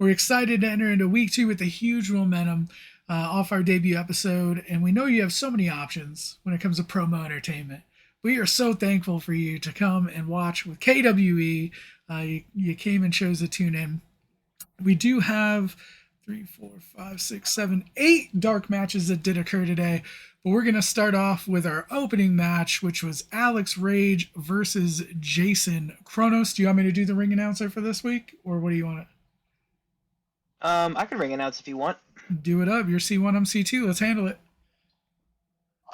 We're excited to enter into week 2 with a huge momentum off our debut episode, and we know you have so many options when it comes to promo entertainment. We are so thankful for you to come and watch with KWE. You came and chose to tune in. We do have 3, 4, 5, 6, 7, 8 dark matches that did occur today. But we're going to start off with our opening match, which was Alex Rage versus Jason. Kronos, do you want me to do the ring announcer for this week? Or what do you want I can ring announce if you want. do it up? You're C1, I'm C2. Let's handle it.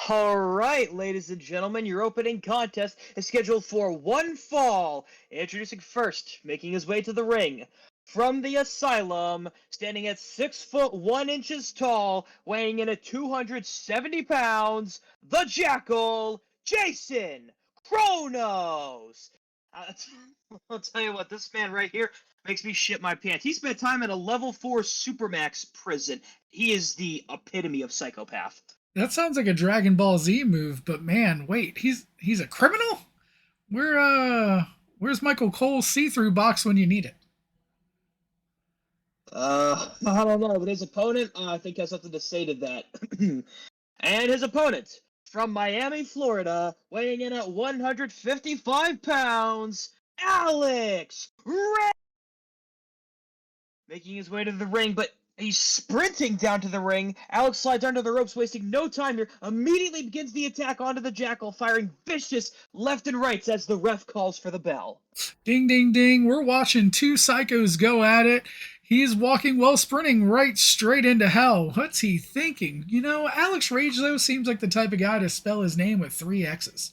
All right, ladies and gentlemen, your opening contest is scheduled for one fall. Introducing first, making his way to the ring. From the asylum, standing at 6 foot 1 inches tall, weighing in at 270 pounds, the Jackal, Jason Kronos. I'll tell you what, this man right here makes me shit my pants. He spent time in a level 4 Supermax prison. He is the epitome of psychopath. That sounds like a Dragon Ball Z move, but man, wait, he's a criminal? Where's Michael Cole's see-through box when you need it? I don't know, but his opponent, I think, has something to say to that. And his opponent, from Miami, Florida, weighing in at 155 pounds, Alex Ray! Making his way to the ring, but he's sprinting down to the ring. Alex slides under the ropes, wasting no time here. Immediately begins the attack onto the Jackal, firing vicious left and rights as the ref calls for the bell. Ding, ding, ding. We're watching two psychos go at it. He's walking while sprinting right straight into hell. What's he thinking? You know, Alex Rage, though, seems like the type of guy to spell his name with 3 X's.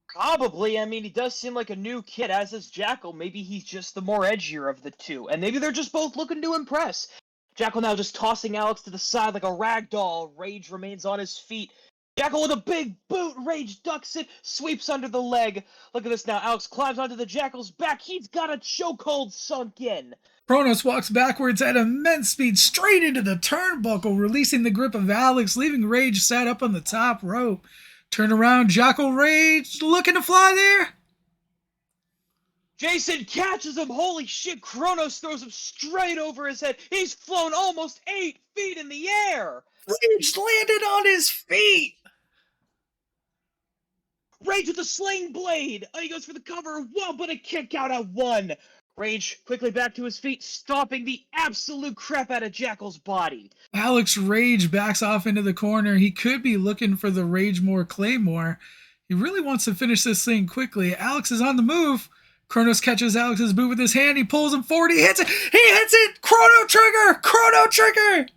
Probably. I mean, he does seem like a new kid, as is Jackal. Maybe he's just the more edgier of the two. And maybe they're just both looking to impress. Jackal now just tossing Alex to the side like a rag doll. Rage remains on his feet. Jackal with a big boot. Rage ducks it, sweeps under the leg. Look at this now. Alex climbs onto the Jackal's back. He's got a chokehold sunk in. Kronos walks backwards at immense speed straight into the turnbuckle, releasing the grip of Alex, leaving Rage sat up on the top rope. Turn around, Jackal Rage looking to fly there. Jason catches him. Holy shit, Kronos throws him straight over his head. He's flown almost 8 feet in the air. Rage landed on his feet. Rage with a sling blade. Oh, he goes for the cover. Whoa, but a kick out at 1. Rage quickly back to his feet, stomping the absolute crap out of Jackal's body. Alex Rage backs off into the corner. He could be looking for the Ragemore Claymore. He really wants to finish this thing quickly. Alex is on the move. Kronos catches Alex's boot with his hand. He pulls him forward. He hits it. He hits it. Chrono Trigger. Chrono Trigger.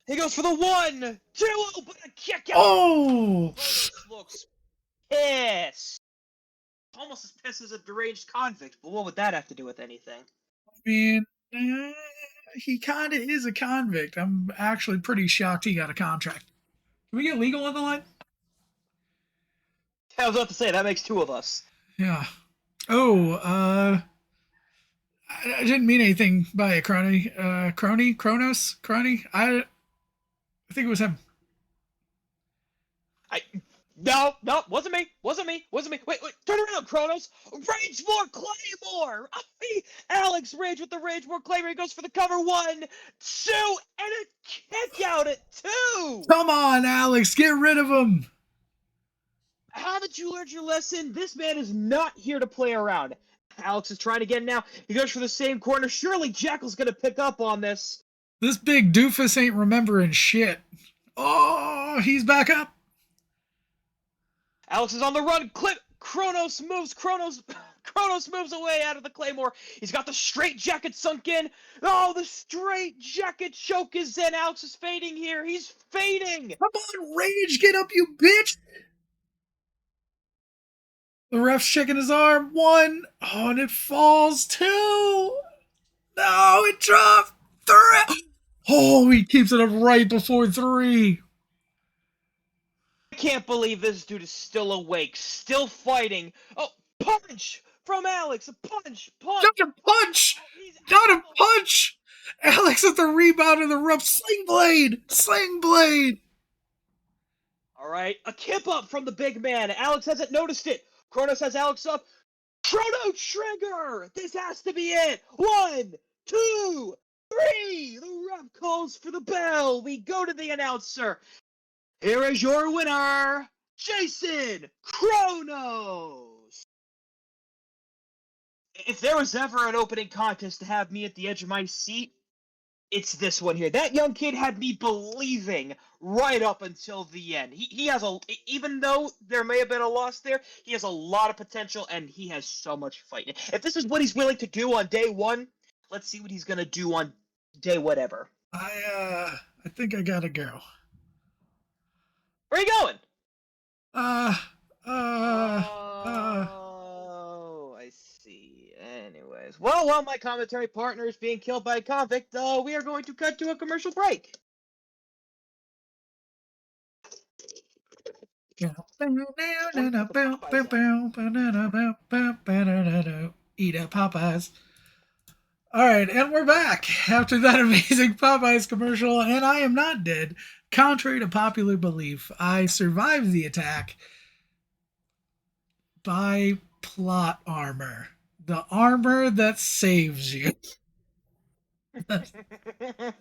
He goes for the 1, 2, but a kick out. Oh. Kronos looks pissed. Almost as pissed as a deranged convict, but what would that have to do with anything? I mean, he kind of is a convict. I'm actually pretty shocked he got a contract. Can we get legal on the line? I was about to say, that makes 2 of us. Yeah. Oh, I didn't mean anything by it, Kronos? I think it was him. No, wasn't me. Wait, turn around, Kronos. Ragemore Claymore. Alex Rage with the Ragemore Claymore. He goes for the cover. 1, 2, and a kick out at 2. Come on, Alex, get rid of him. Haven't you learned your lesson? This man is not here to play around. Alex is trying again now. He goes for the same corner. Surely Jackal's going to pick up on this. This big doofus ain't remembering shit. Oh, he's back up. Alex is on the run. Clip. Kronos moves away out of the Claymore. He's got the straight jacket sunk in. Oh, the straight jacket choke is in. Alex is fading here. He's fading. Come on, Rage, get up, you bitch. The ref's checking his arm. 1. Oh, and it falls. 2. No, it dropped. 3. Oh, he keeps it up right before 3. I can't believe this dude is still awake, still fighting. Oh, punch from Alex. A punch. Not a punch. Not a punch. Alex with the rebound of the rope. Sling blade. All right, a kip up from the big man. Alex hasn't noticed it. Kronos has Alex up. Chrono Trigger! This has to be it! 1, 2, 3! The ref calls for the bell. We go to the announcer. Here is your winner, Jason Chronos! If there was ever an opening contest to have me at the edge of my seat, it's this one here. That young kid had me believing right up until the end. He has even though there may have been a loss there, he has a lot of potential and he has so much fight. If this is what he's willing to do on day one, let's see what he's gonna do on day whatever. I think I gotta go. Where are you going? Uh, uh, uh. Oh, I see. Anyways, well, while my commentary partner is being killed by a convict, we are going to cut to a commercial break. Eat a Popeyes. All right, and we're back after that amazing Popeyes commercial, and I am not dead. Contrary to popular belief, I survived the attack by plot armor. The armor that saves you. The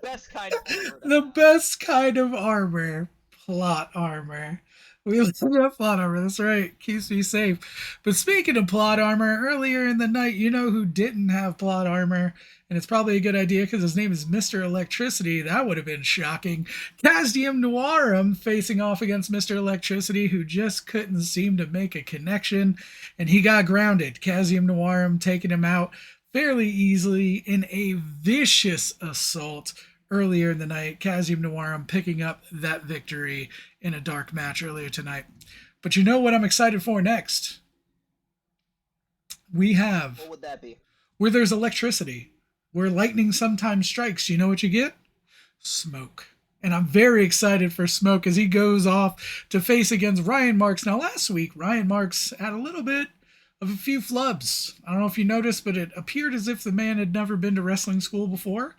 best kind of armor. The best kind of armor. Plot armor. We love plot armor. That's right. Keeps me safe. But speaking of plot armor, earlier in the night, you know who didn't have plot armor? And it's probably a good idea because his name is Mr. Electricity. That would have been shocking. Casdium Noirum facing off against Mr. Electricity, who just couldn't seem to make a connection. And he got grounded. Casdium Noirum taking him out fairly easily in a vicious assault earlier in the night. Casdium Noirum picking up that victory in a dark match earlier tonight. But you know what I'm excited for next? We have... What would that be? Where there's electricity, where lightning sometimes strikes, you know what you get? Smoke. And I'm very excited for Smoke as he goes off to face against Ryan Marks. Now, last week, Ryan Marks had a little bit of a few flubs. I don't know if you noticed, but it appeared as if the man had never been to wrestling school before.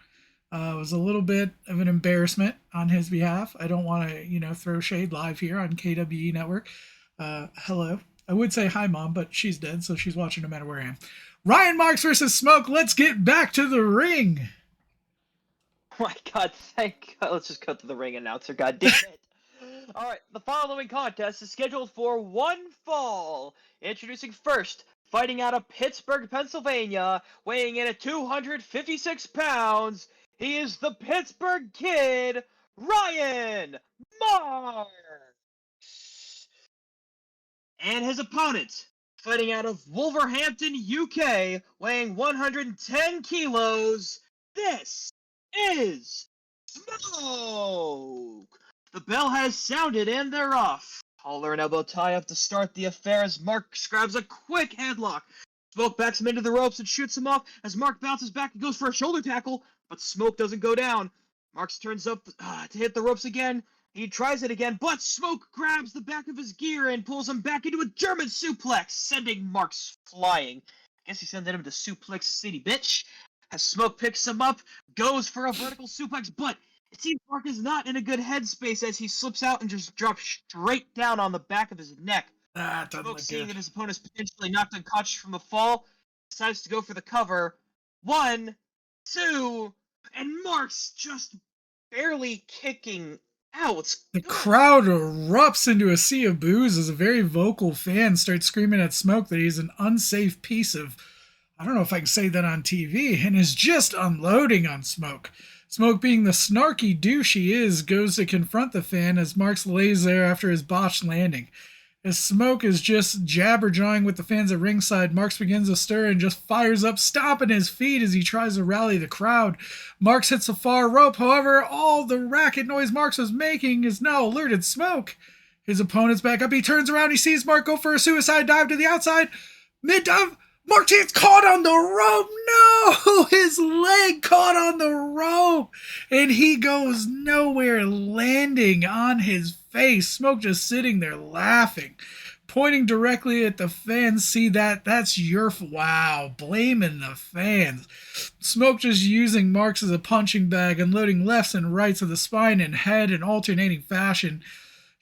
It was a little bit of an embarrassment on his behalf. I don't want to, throw shade live here on KWE Network. Hello. I would say hi, Mom, but she's dead, so she's watching no matter where I am. Ryan Marks versus Smoke. Let's get back to the ring. Oh my God, thank God. Let's just cut to the ring announcer. God damn it. All right, the following contest is scheduled for one fall. Introducing first, fighting out of Pittsburgh, Pennsylvania, weighing in at 256 pounds, he is the Pittsburgh Kid, Ryan Marks. And his opponent, fighting out of Wolverhampton, UK, weighing 110 kilos, this is Smoke. The bell has sounded and they're off. Collar and elbow tie up to start the affair as Mark grabs a quick headlock. Smoke backs him into the ropes and shoots him off as Mark bounces back and goes for a shoulder tackle, but Smoke doesn't go down. Marks turns up to hit the ropes again. He tries it again, but Smoke grabs the back of his gear and pulls him back into a German suplex, sending Marks flying. Guess he sent him to Suplex City, bitch. As Smoke picks him up, goes for a vertical suplex, but it seems Mark is not in a good headspace as he slips out and just drops straight down on the back of his neck. Smoke, seeing that his opponent is potentially knocked unconscious from the fall, decides to go for the cover. 1, 2, and Mark's just barely kicking out. The crowd erupts into a sea of boos as a very vocal fan starts screaming at Smoke that he's an unsafe piece of, I don't know if I can say that on TV, and is just unloading on Smoke. Smoke, being the snarky douche he is, goes to confront the fan as Marks lays there after his botched landing. As Smoke is just jabber-jawing with the fans at ringside, Marks begins to stir and just fires up, stomping his feet as he tries to rally the crowd. Marks hits the far rope, however, all the racket noise Marks was making is now alerted Smoke. His opponent's back up, he turns around, he sees Mark go for a suicide dive to the outside. Mid-dive, Mark gets caught on the rope. No! His leg caught on the rope. And he goes nowhere, landing on his face. Smoke just sitting there laughing, pointing directly at the fans. See that? That's your... Wow. Blaming the fans. Smoke just using Marks as a punching bag, unloading lefts and rights of the spine and head in alternating fashion.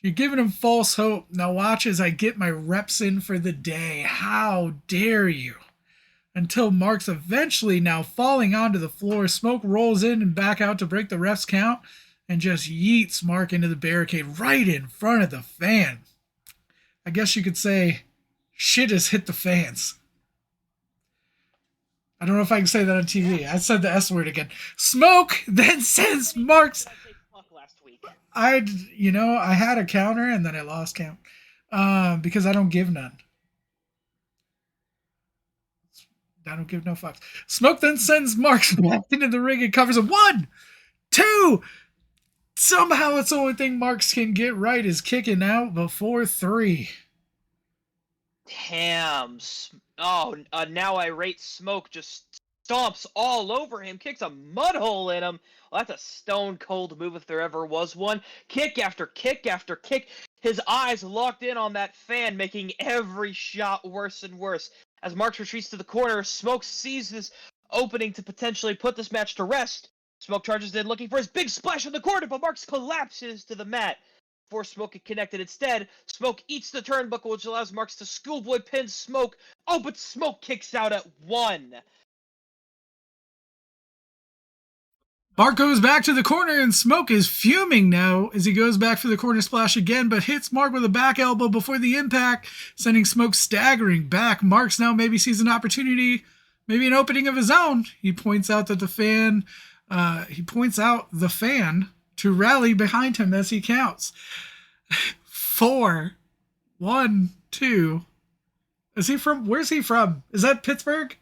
You're giving him false hope. Now watch as I get my reps in for the day. How dare you? Until Mark's eventually now falling onto the floor. Smoke rolls in and back out to break the ref's count and just yeets Mark into the barricade right in front of the fan. I guess you could say shit has hit the fans. I don't know if I can say that on TV. I said the S word again. Smoke then sends Mark's. Last week. I had a counter and then I lost count because I don't give none. I don't give no fucks. Smoke then sends Marks back into the ring and covers him. 1, 2. Somehow it's the only thing Marks can get right is kicking out before 3. Damn. Now irate Smoke just stomps all over him, kicks a mud hole in him. Well, that's a stone cold move if there ever was one. Kick after kick after kick. His eyes locked in on that fan, making every shot worse and worse. As Marks retreats to the corner, Smoke sees this opening to potentially put this match to rest. Smoke charges in looking for his big splash in the corner, but Marks collapses to the mat. Before Smoke get connected instead, Smoke eats the turnbuckle, which allows Marks to schoolboy pin Smoke. Oh, but Smoke kicks out at 1. Mark goes back to the corner and Smoke is fuming now as he goes back for the corner splash again, but hits Mark with a back elbow before the impact, sending Smoke staggering back. Marks now maybe sees an opportunity, maybe an opening of his own. He points out that the fan to rally behind him as he counts. 4, 1, 2. Where's he from? Is that Pittsburgh?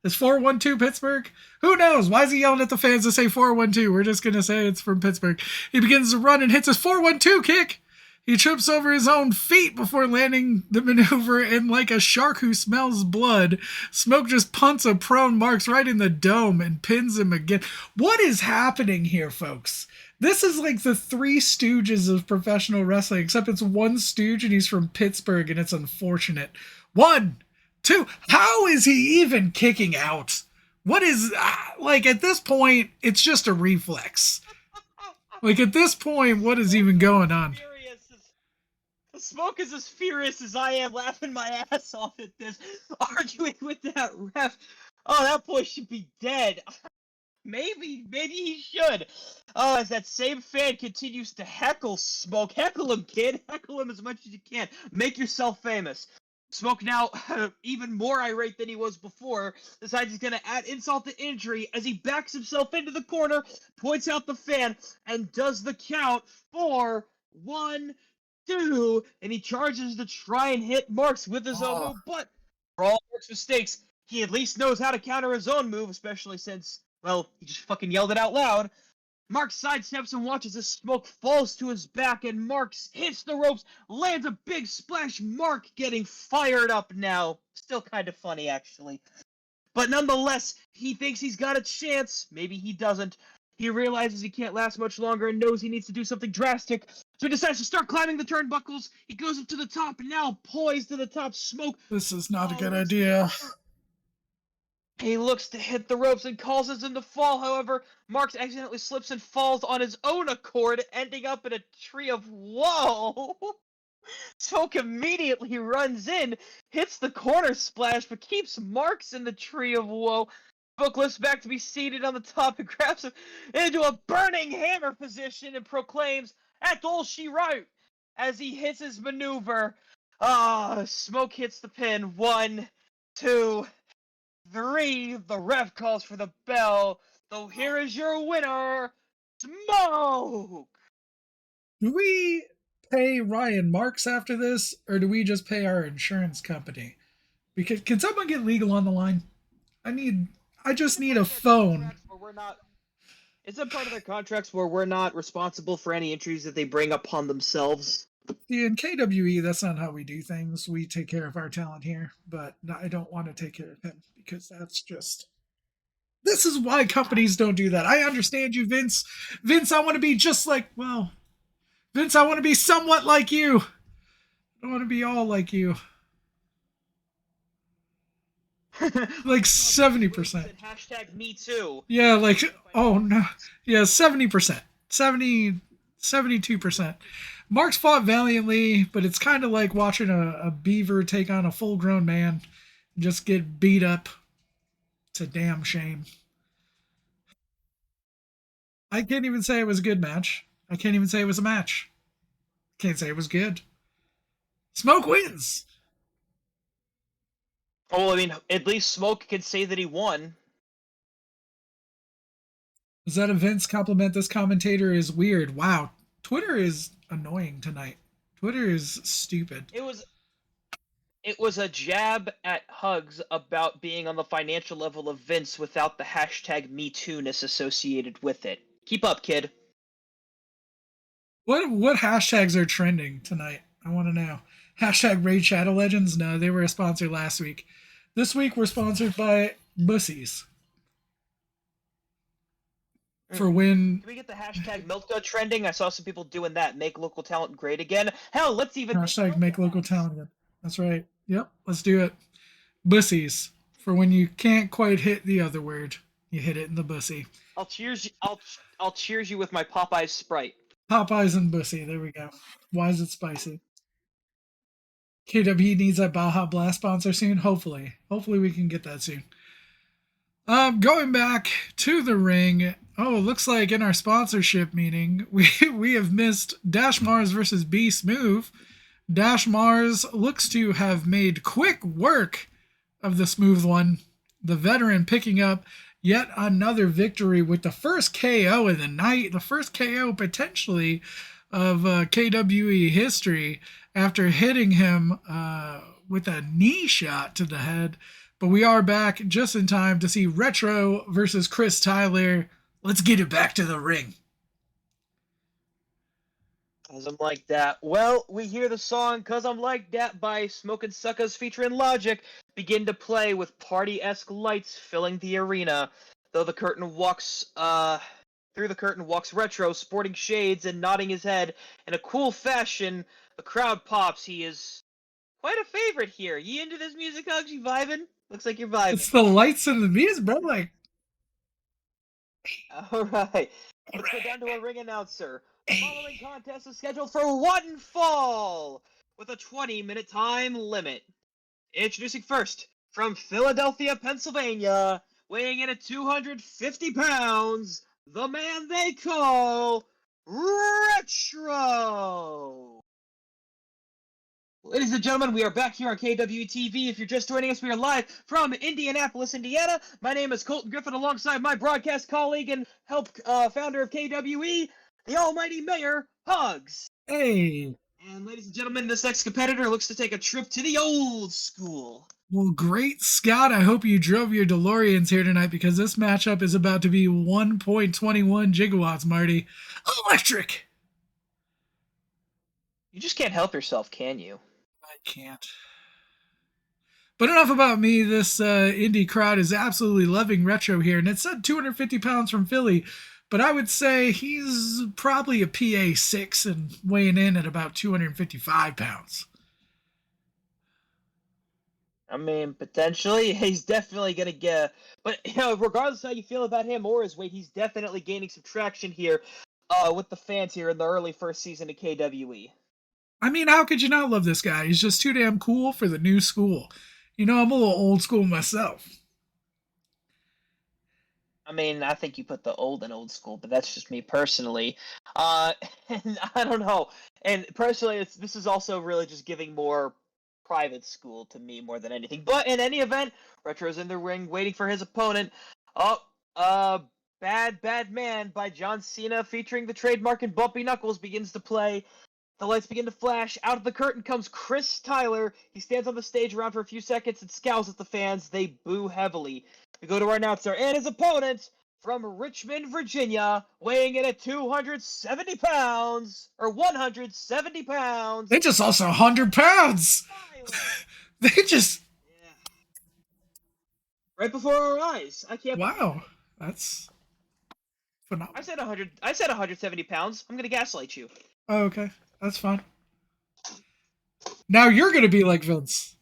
Is 412 Pittsburgh? Who knows? Why is he yelling at the fans to say 412? We're just going to say it's from Pittsburgh. He begins to run and hits his 412 kick. He trips over his own feet before landing the maneuver, and like a shark who smells blood, Smoke just punts a prone Marks right in the dome and pins him again. What is happening here, folks? This is like the Three Stooges of professional wrestling, except it's one stooge and he's from Pittsburgh, and it's unfortunate. 1, 2. How is he even kicking out? What is at this point? It's just a reflex. Like at this point, what is even going on? Smoke is as furious as I am, laughing my ass off at this, arguing with that ref. Oh, that boy should be dead. Maybe he should. Oh, as that same fan continues to heckle Smoke. Heckle him, kid. Heckle him as much as you can. Make yourself famous. Smoke now, even more irate than he was before, decides he's going to add insult to injury as he backs himself into the corner, points out the fan, and does the count for 1, 2, and he charges to try and hit Marks with his own move, but for all Marks' mistakes, he at least knows how to counter his own move, especially since, well, he just fucking yelled it out loud. Marks sidesteps and watches as Smoke falls to his back, and Marks hits the ropes, lands a big splash. Mark getting fired up now. Still kind of funny, actually. But nonetheless, he thinks he's got a chance. Maybe he doesn't. He realizes he can't last much longer and knows he needs to do something drastic. So he decides to start climbing the turnbuckles. He goes up to the top, and now poised to the top. Smoke. This is not a good idea. He looks to hit the ropes and causes him to fall. However, Marks accidentally slips and falls on his own accord, ending up in a tree of woe. Smoke immediately runs in, hits the corner splash, but keeps Marks in the tree of woe. Smoke lifts back to be seated on the top and grabs him into a burning hammer position and proclaims, "That's all she wrote," as he hits his maneuver. Smoke hits the pin. 1, 2, 3. The ref calls for the bell. So here is your winner, Smoke. Do we pay Ryan Marks after this, or do we just pay our insurance company? Because can someone get legal on the line? I just need a phone. Is it part of their contracts where we're not responsible for any injuries that they bring upon themselves? See, in KWE, that's not how we do things. We take care of our talent here, but I don't want to take care of him because that's just... This is why companies don't do that. I understand you, Vince. Vince, I want to be just like, well, Vince, I want to be somewhat like you. I don't want to be all like you. Like 70%. Hashtag me too. Yeah, like, oh no. Yeah, 70%. 72%. Mark's fought valiantly, but it's kind of like watching a beaver take on a full grown man and just get beat up. It's a damn shame. I can't even say it was a good match. I can't even say it was a match. Can't say it was good. Smoke wins. Well, I mean, at least Smoke can say that he won. Is that a Vince compliment this commentator is weird? Wow. Twitter is annoying tonight. Twitter is stupid. It was a jab at Hugs about being on the financial level of Vince without the hashtag MeToo-ness associated with it. Keep up, kid. What hashtags are trending tonight? I want to know. Hashtag Raid Shadow Legends? No, they were a sponsor last week. This week we're sponsored by Bussies. For when Can we get the hashtag Milka trending? I saw some people doing that. Make local talent great again. Hell, let's even hashtag make local talent again. That's right. Yep, let's do it. Bussies. For when you can't quite hit the other word, you hit it in the bussy. I'll cheers you. I'll cheers you with my Popeyes Sprite. Popeyes and bussy. There we go. Why is it spicy? KWE needs that Baja Blast sponsor soon. Hopefully we can get that soon. Going back to the ring. Oh, it looks like in our sponsorship meeting, we have missed Dash Mars versus B Smooth. Dash Mars looks to have made quick work of the Smooth one. The veteran picking up yet another victory with the first KO of the night, the first KO potentially of KWE history after hitting him with a knee shot to the head. But we are back just in time to see Retro versus Chris Tyler. Let's get it back to the ring. Cause I'm like that. Well, we hear the song "Cause I'm Like That" by Smokin' Suckers featuring Logic begin to play with party-esque lights filling the arena. Though the curtain walks, through the curtain walks Retro, sporting shades and nodding his head in a cool fashion. The crowd pops. He is quite a favorite here. You into this music, Hugs? You vibing? Looks like you're vibing. It's the lights and the music, bro. Like, all right. Let's go down to our ring announcer. The following contest is scheduled for one fall with a 20-minute time limit. Introducing first, from Philadelphia, Pennsylvania, weighing in at 250 pounds, the man they call Retro. Ladies and gentlemen, we are back here on KWE TV. If you're just joining us, we are live from Indianapolis, Indiana. My name is Colton Griffin, alongside my broadcast colleague and founder of KWE, the almighty Mayor, Hugs. hey. And ladies and gentlemen, this next competitor looks to take a trip to the old school. Well, great Scott. I hope you drove your DeLoreans here tonight because this matchup is about to be 1.21 gigawatts, Marty. Electric. You just can't help yourself, can you? I can't. But enough about me. This indie crowd is absolutely loving Retro here. And it said 250 pounds from Philly, but I would say he's probably a PA 6 and weighing in at about 255 pounds. I mean, potentially, he's definitely going to get... But, regardless of how you feel about him or his weight, he's definitely gaining some traction here with the fans here in the early first season of KWE. I mean, how could you not love this guy? He's just too damn cool for the new school. You know, I'm a little old school myself. I mean, I think you put the old in old school, but that's just me personally. And I don't know. And personally, this is also really just giving more private school to me more than anything. But in any event, Retro's in the ring waiting for his opponent. Bad Man by John Cena featuring the trademark and Bumpy Knuckles begins to play. The lights begin to flash. Out of the curtain comes Chris Tyler. He stands on the stage around for a few seconds and scowls at the fans. They boo heavily. We go to our announcer and his opponent from Richmond, Virginia, weighing in at 270 pounds, or 170 pounds. They just also 100 pounds. They just... Yeah. Right before our eyes. I can't... Wow. That's phenomenal. I said 100. I said 170 pounds. I'm going to gaslight you. Oh, okay. That's fine. Now you're going to be like Vince.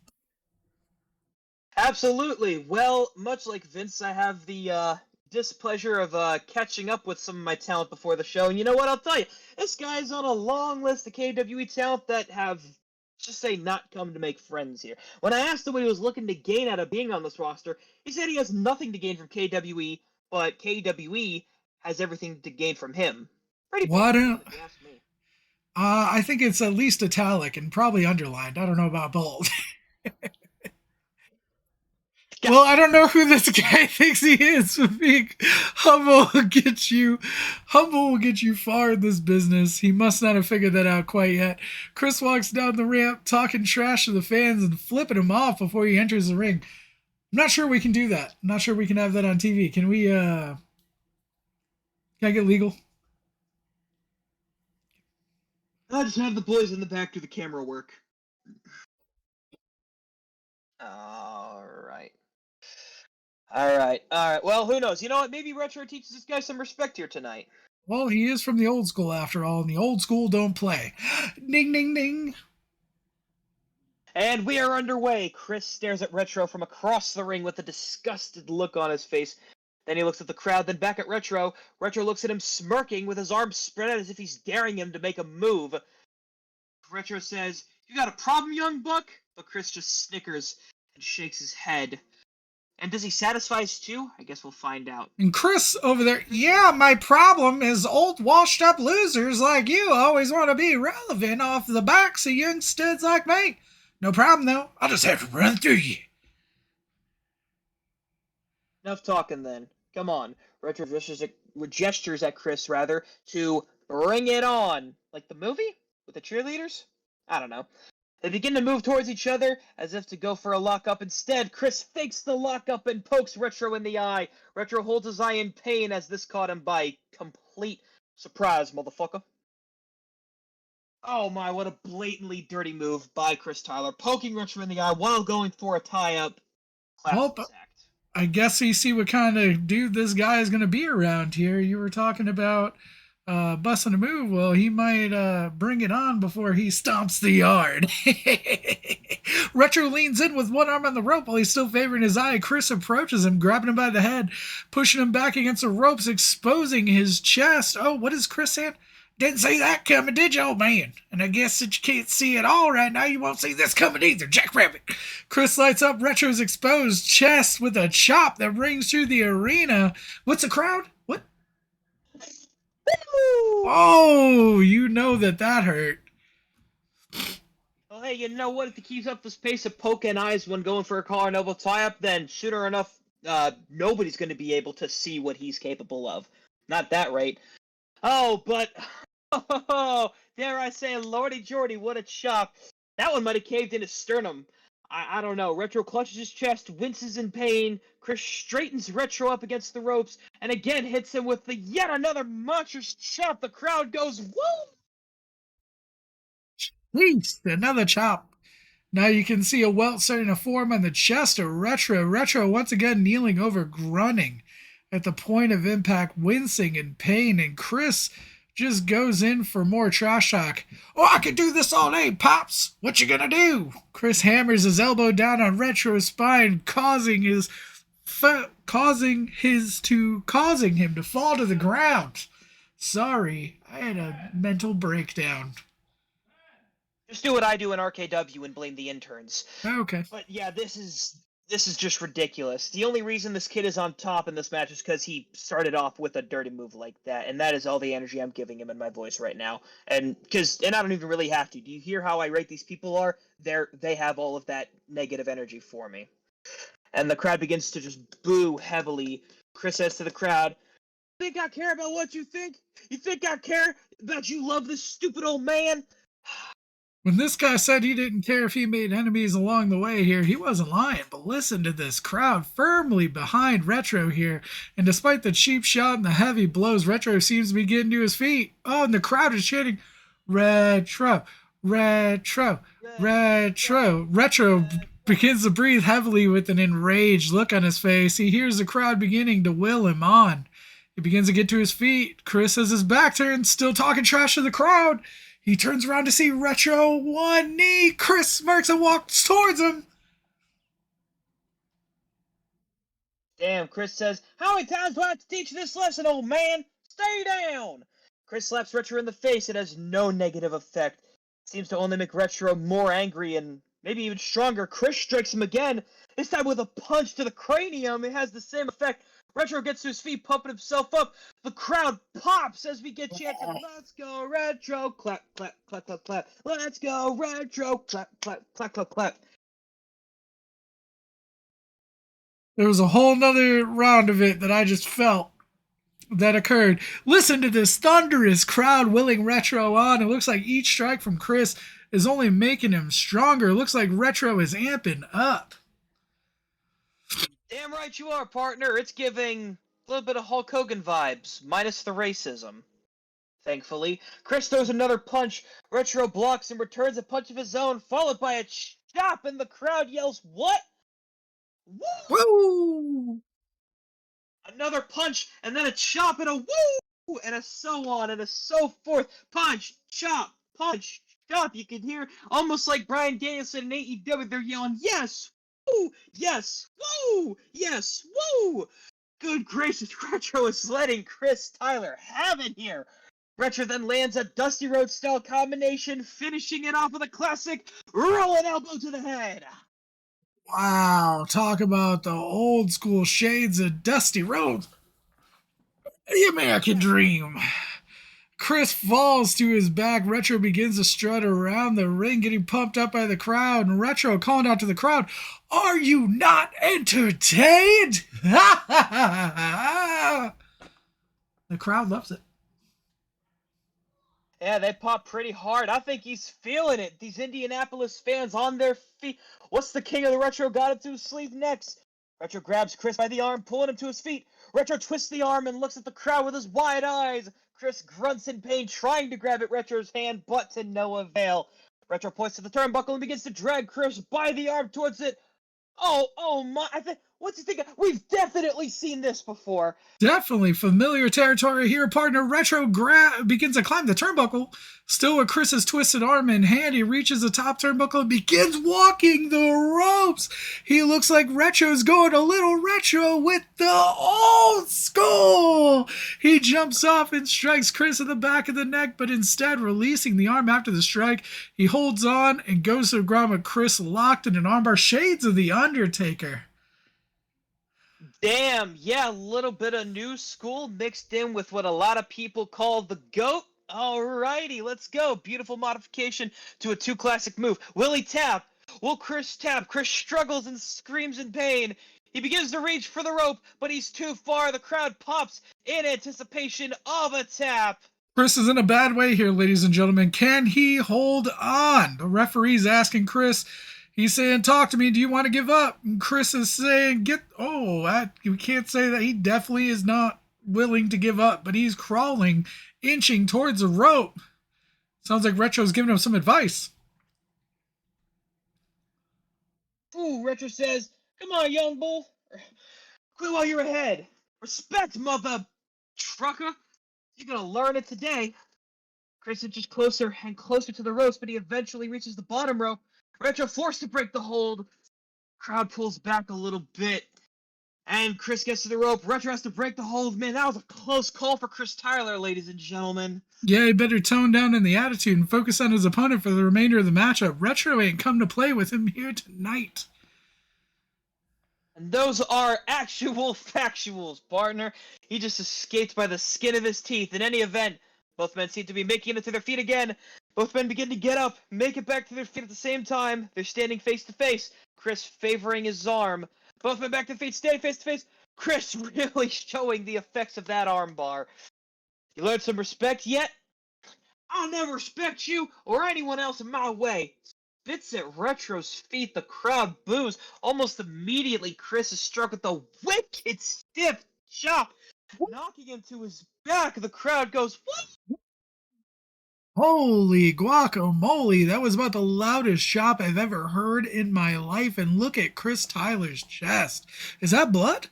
Absolutely. Well, much like Vince, I have the displeasure of catching up with some of my talent before the show, and you know what? I'll tell you, this guy's on a long list of KWE talent that have, just say, not come to make friends here. When I asked him what he was looking to gain out of being on this roster, he said he has nothing to gain from KWE, but KWE has everything to gain from him. Pretty Why don't? bullshit, if you ask me. I think it's at least italic and probably underlined. I don't know about bold. Well, I don't know who this guy thinks he is. But being humble will get you far in this business. He must not have figured that out quite yet. Chris walks down the ramp, talking trash to the fans and flipping them off before he enters the ring. I'm not sure we can do that. I'm not sure we can have that on TV. Can we? Can I get legal? I'll just have the boys in the back do the camera work. Alright. Alright. Well, who knows? You know what? Maybe Retro teaches this guy some respect here tonight. Well, he is from the old school after all, and the old school don't play. Ding, ding, ding. And we are underway. Chris stares at Retro from across the ring with a disgusted look on his face. Then he looks at the crowd, then back at Retro. Retro looks at him smirking with his arms spread out as if he's daring him to make a move. Retro says, "You got a problem, young buck?" But Chris just snickers and shakes his head. And does he satisfy us too? I guess we'll find out. And Chris over there, yeah, my problem is old washed up losers like you always want to be relevant off the backs of young studs like me. No problem though, I'll just have to run through you. Enough talking then. Come on. Retro gestures at Chris, rather, to bring it on. Like the movie? With the cheerleaders? I don't know. They begin to move towards each other as if to go for a lockup. Instead, Chris fakes the lockup and pokes Retro in the eye. Retro holds his eye in pain as this caught him by complete surprise, motherfucker. Oh my, what a blatantly dirty move by Chris Tyler. Poking Retro in the eye while going for a tie-up. Well, I guess you see what kind of dude this guy is going to be around here. You were talking about busting a move. Well, he might bring it on before he stomps the yard. Retro leans in with one arm on the rope while he's still favoring his eye. Chris approaches him, grabbing him by the head, pushing him back against the ropes, exposing his chest. Oh, what is Chris saying? Didn't see that coming, did you, old man? And I guess that you can't see it all right now, you won't see this coming either, Jackrabbit. Chris lights up Retro's exposed chest with a chop that rings through the arena. What's the crowd? What? Oh, you know that hurt. Well, hey, you know what? If he keeps up this pace of poking eyes when going for a collar and elbow tie-up, then sure enough, nobody's going to be able to see what he's capable of. Not that right. Oh, but... Oh, dare I say, Lordy Jordy, what a chop. That one might have caved in his sternum. I don't know. Retro clutches his chest, winces in pain. Chris straightens Retro up against the ropes, and again hits him with the yet another monstrous chop. The crowd goes, woo! Please, another chop. Now you can see a welt starting to form on the chest of Retro. Retro once again kneeling over, grunting at the point of impact, wincing in pain, and Chris just goes in for more trash talk. Oh, I could do this all day, Pops. What you gonna do? Chris hammers his elbow down on Retro's spine, causing him to fall to the ground. Sorry, I had a mental breakdown. Just do what I do in RKW and blame the interns. Okay. But yeah, this is just ridiculous. The only reason this kid is on top in this match is because he started off with a dirty move like that, and that is all the energy I'm giving him in my voice right now. And I don't even really have to. Do you hear how irate these people are? They have all of that negative energy for me. And the crowd begins to just boo heavily. Chris says to the crowd, "Think I care about what you think? You think I care about you love this stupid old man?" When this guy said he didn't care if he made enemies along the way here, he wasn't lying. But listen to this crowd firmly behind Retro here. And despite the cheap shot and the heavy blows, Retro seems to be getting to his feet. Oh, and the crowd is chanting, Retro, Retro, Retro. Retro begins to breathe heavily with an enraged look on his face. He hears the crowd beginning to will him on. He begins to get to his feet. Chris has his back turned, still talking trash to the crowd. He turns around to see Retro, one knee. Chris smirks and walks towards him. Damn, Chris says, how many times do I have to teach this lesson, old man? Stay down! Chris slaps Retro in the face. It has no negative effect. Seems to only make Retro more angry and maybe even stronger. Chris strikes him again, this time with a punch to the cranium. It has the same effect. Retro gets to his feet, pumping himself up. The crowd pops as we get chanting, let's go Retro, clap, clap, clap, clap, clap. Let's go Retro, clap, clap, clap, clap, clap. There was a whole nother round of it that I just felt that occurred. Listen to this thunderous crowd willing Retro on. It looks like each strike from Chris is only making him stronger. It looks like Retro is amping up. Damn right you are, partner. It's giving a little bit of Hulk Hogan vibes, minus the racism. Thankfully, Chris throws another punch. Retro blocks and returns a punch of his own, followed by a chop, and the crowd yells, what? Woo! Woo! Another punch, and then a chop, and a woo! And a so on, and a so forth. Punch, chop, punch, chop. You can hear almost like Bryan Danielson in AEW. They're yelling, yes, woo, yes, woo, yes, woo. Good gracious, Retro is letting Chris Tyler have it here. Retro then lands a Dusty Rhodes style combination, finishing it off with a classic rolling elbow to the head. Wow, talk about the old school shades of Dusty Rhodes. The American Dream. Chris falls to his back. Retro begins to strut around the ring, getting pumped up by the crowd. And Retro calling out to the crowd, are you not entertained? The crowd loves it. Yeah, they pop pretty hard. I think he's feeling it. These Indianapolis fans on their feet. What's the king of the Retro got up to his sleeve next? Retro grabs Chris by the arm, pulling him to his feet. Retro twists the arm and looks at the crowd with his wide eyes. Chris grunts in pain, trying to grab at Retro's hand, but to no avail. Retro points to the turnbuckle and begins to drag Chris by the arm towards it. Oh my! What's he thinking? We've definitely seen this before. Definitely familiar territory here. Partner Retro begins to climb the turnbuckle. Still with Chris's twisted arm in hand, he reaches the top turnbuckle and begins walking the ropes. He looks like Retro's going a little retro with the old school. He jumps off and strikes Chris in the back of the neck, but instead releasing the arm after the strike, he holds on and goes to the ground with Chris locked in an armbar. Shades of the Undertaker. Damn, yeah, a little bit of new school mixed in with what a lot of people call the GOAT. Alrighty, let's go. Beautiful modification to a two classic move. Will he tap? Will Chris tap? Chris struggles and screams in pain. He begins to reach for the rope, but he's too far. The crowd pops in anticipation of a tap. Chris is in a bad way here, ladies and gentlemen. Can he hold on? The referee's asking Chris. He's saying, talk to me. Do you want to give up? And Chris is saying, you can't say that. He definitely is not willing to give up, but he's crawling, inching towards the rope. Sounds like Retro's giving him some advice. Ooh, Retro says, come on, young bull. Quit while you're ahead. Respect, mother trucker. You're going to learn it today. Chris inches closer and closer to the ropes, but he eventually reaches the bottom rope. Retro forced to break the hold. Crowd pulls back a little bit. And Chris gets to the rope. Retro has to break the hold. Man, that was a close call for Chris Tyler, ladies and gentlemen. Yeah, he better tone down in the attitude and focus on his opponent for the remainder of the matchup. Retro ain't come to play with him here tonight. And those are actual factuals, partner. He just escaped by the skin of his teeth. In any event, both men seem to be making it to their feet again. Both men begin to get up, make it back to their feet at the same time. They're standing face to face. Chris favoring his arm. Both men back to feet, standing face to face. Chris really showing the effects of that arm bar. You learned some respect yet? I'll never respect you or anyone else in my way. Spits at Retro's feet. The crowd boos. Almost immediately, Chris is struck with a wicked stiff chop, knocking him to his back. The crowd goes, what? Holy guacamole, that was about the loudest chop I've ever heard in my life. And look at Chris Tyler's chest. Is that blood?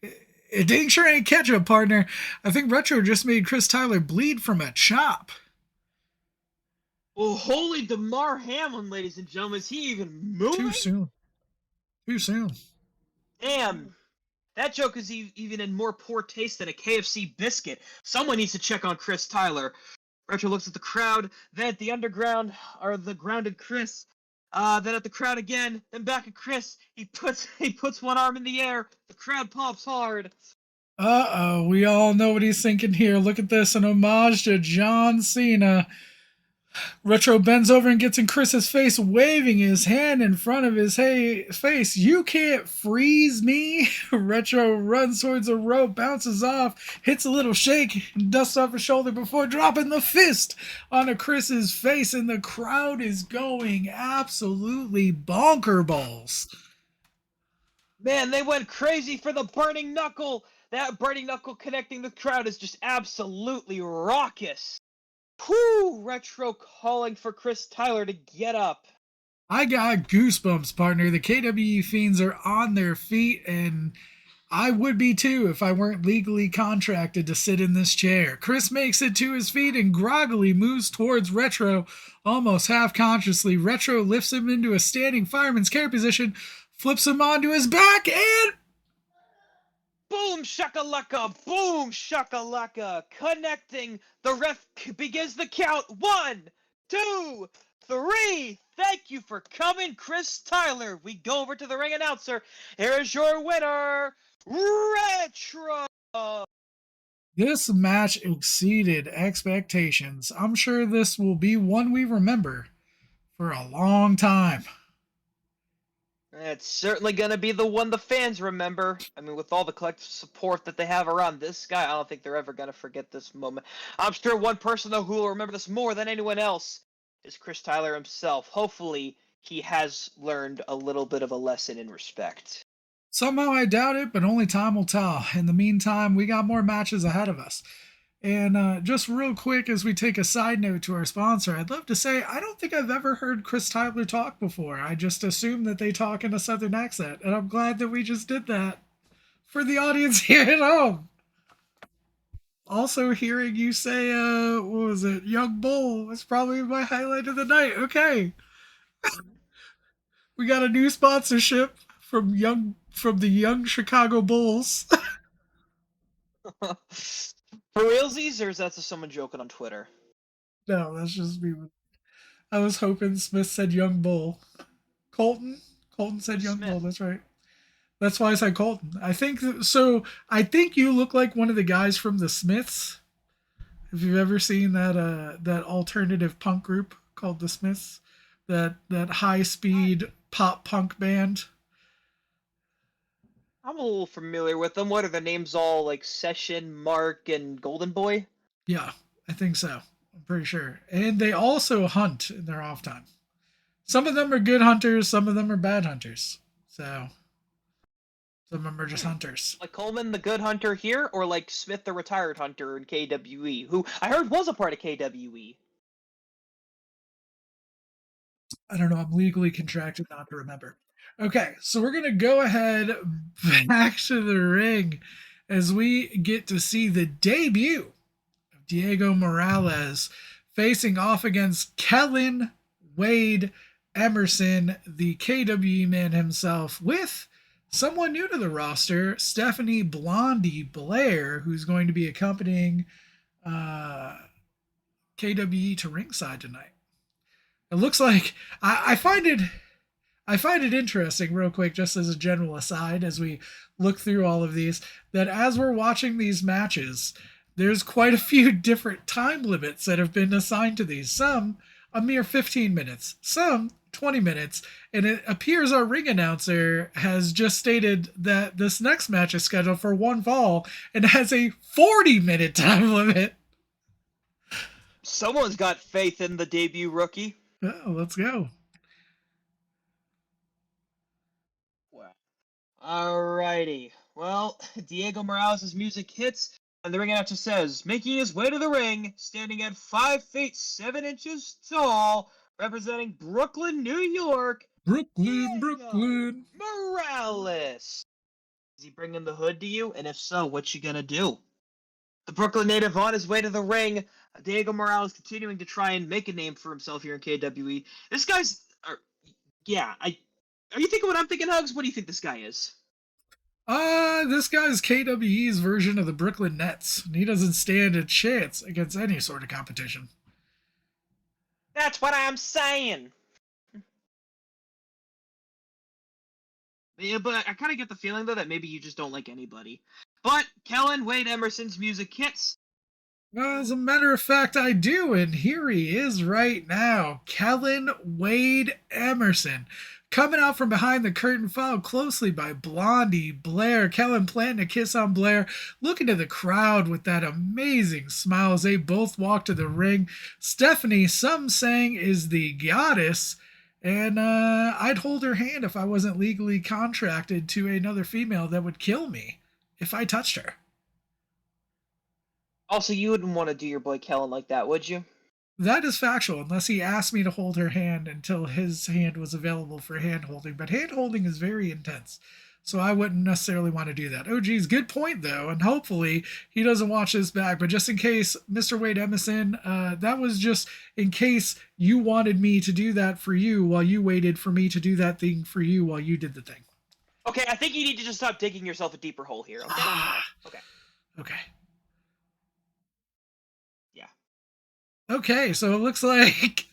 It dang sure ain't ketchup, partner. I think Retro just made Chris Tyler bleed from a chop. Well, holy DeMar Hamlin, ladies and gentlemen. Is he even moving? Too soon. Damn. That joke is even in more poor taste than a KFC biscuit. Someone needs to check on Chris Tyler. Retro looks at the crowd, then at the underground, or the grounded Chris. Then at the crowd again, then back at Chris. He puts one arm in the air. The crowd pops hard. Uh-oh, we all know what he's thinking here. Look at this, an homage to John Cena. Retro bends over and gets in Chris's face, waving his hand in front of his face. You can't freeze me. Retro runs towards a rope, bounces off, hits a little shake, and dusts off his shoulder before dropping the fist onto Chris's face, and the crowd is going absolutely bonker balls. Man, they went crazy for the burning knuckle. That burning knuckle connecting the crowd is just absolutely raucous. Whoo! Retro calling for Chris Tyler to get up. I got goosebumps, partner. The KWE Fiends are on their feet, and I would be too if I weren't legally contracted to sit in this chair. Chris makes it to his feet and groggily moves towards Retro, almost half consciously. Retro lifts him into a standing fireman's carry position, flips him onto his back, and Boom shakalaka, boom shakalaka. Connecting. The ref begins the count. 1, 2, 3. Thank you for coming, Chris Tyler. We go over to the ring announcer. Here is your winner, Retro. this match exceeded expectations. I'm sure this will be one we remember for a long time. It's certainly going to be the one the fans remember. I mean, with all the collective support that they have around this guy, I don't think they're ever going to forget this moment. I'm sure one person, though, who will remember this more than anyone else is Chris Tyler himself. Hopefully, he has learned a little bit of a lesson in respect. Somehow I doubt it, but only time will tell. In the meantime, we got more matches ahead of us. And just real quick, as we take a side note to our sponsor, I'd love to say I don't think I've ever heard Chris Tyler talk before. I just assume that they talk in a Southern accent, and I'm glad that we just did that for the audience here at home. Also, hearing you say, what was it, Young Bull was probably my highlight of the night. Okay, we got a new sponsorship from the Young Chicago Bulls. For realsies, or is that just someone joking on Twitter? No, that's just me. I was hoping Smith said Young Bull. Colton? Colton said Young Bull, Smith. that's right. That's why I said Colton. I think so. I think you look like one of the guys from the Smiths. Have you ever seen that alternative punk group called the Smiths? That high speed pop punk band? I'm a little familiar with them. What are the names all like Session, Mark, and Golden Boy? Yeah, I think so. I'm pretty sure. And they also hunt in their off time. Some of them are good hunters, some of them are bad hunters. So some of them are just hunters. Like Coleman, the good hunter here, or like Smith, the retired hunter in KWE, who I heard was a part of KWE. I don't know. I'm legally contracted not to remember. Okay, so we're going to go ahead back to the ring as we get to see the debut of Diego Morales facing off against Kellen Wade Emerson, the KWE man himself, with someone new to the roster, Stephanie Blondie Blair, who's going to be accompanying KWE to ringside tonight. It looks like I find it interesting, real quick, just as a general aside, as we look through all of these, that as we're watching these matches, there's quite a few different time limits that have been assigned to these. Some a mere 15 minutes, some 20 minutes, and it appears our ring announcer has just stated that this next match is scheduled for one fall and has a 40-minute time limit. Someone's got faith in the debut rookie. Oh, let's go. Wow. Alrighty. Well, Diego Morales' music hits, and the ring announcer says, making his way to the ring, standing at 5 feet 7 inches tall, representing Brooklyn, New York, Brooklyn, Diego Brooklyn. Morales. Is he bringing the hood to you? And if so, what you gonna do? The Brooklyn native on his way to the ring. Diego Morales continuing to try and make a name for himself here in KWE. This guy's, are you thinking what I'm thinking, Hugs? What do you think this guy is? This guy's KWE's version of the Brooklyn Nets, and he doesn't stand a chance against any sort of competition. That's what I'm saying. Yeah, but I kind of get the feeling though that maybe you just don't like anybody. But Kellen Wade Emerson's music hits. As a matter of fact, I do, and here he is right now. Kellen Wade Emerson. Coming out from behind the curtain, followed closely by Blondie, Blair. Kellen planting a kiss on Blair, looking to the crowd with that amazing smile as they both walk to the ring. Stephanie, some saying, is the goddess, and I'd hold her hand if I wasn't legally contracted to another female that would kill me if I touched her. Also, you wouldn't want to do your boy Kellen like that, would you? That is factual, unless he asked me to hold her hand until his hand was available for hand holding. But hand holding is very intense, so I wouldn't necessarily want to do that. Oh, geez, good point, though, and hopefully he doesn't watch this back. But just in case, Mr. Wade Emerson, that was just in case you wanted me to do that for you while you waited for me to do that thing for you while you did the thing. Okay, I think you need to just stop digging yourself a deeper hole here. Okay. Okay. Okay. Yeah. Okay, so it looks like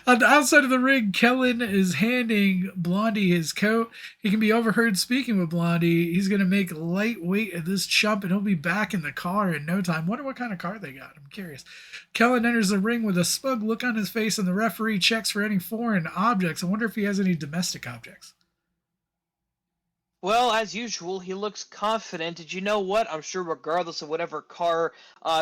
on the outside of the ring, Kellen is handing Blondie his coat. He can be overheard speaking with Blondie. He's going to make lightweight of this chump, and he'll be back in the car in no time. Wonder what kind of car they got. I'm curious. Kellen enters the ring with a smug look on his face, and the referee checks for any foreign objects. I wonder if he has any domestic objects. Well, as usual, he looks confident. Did you know what? I'm sure regardless of whatever car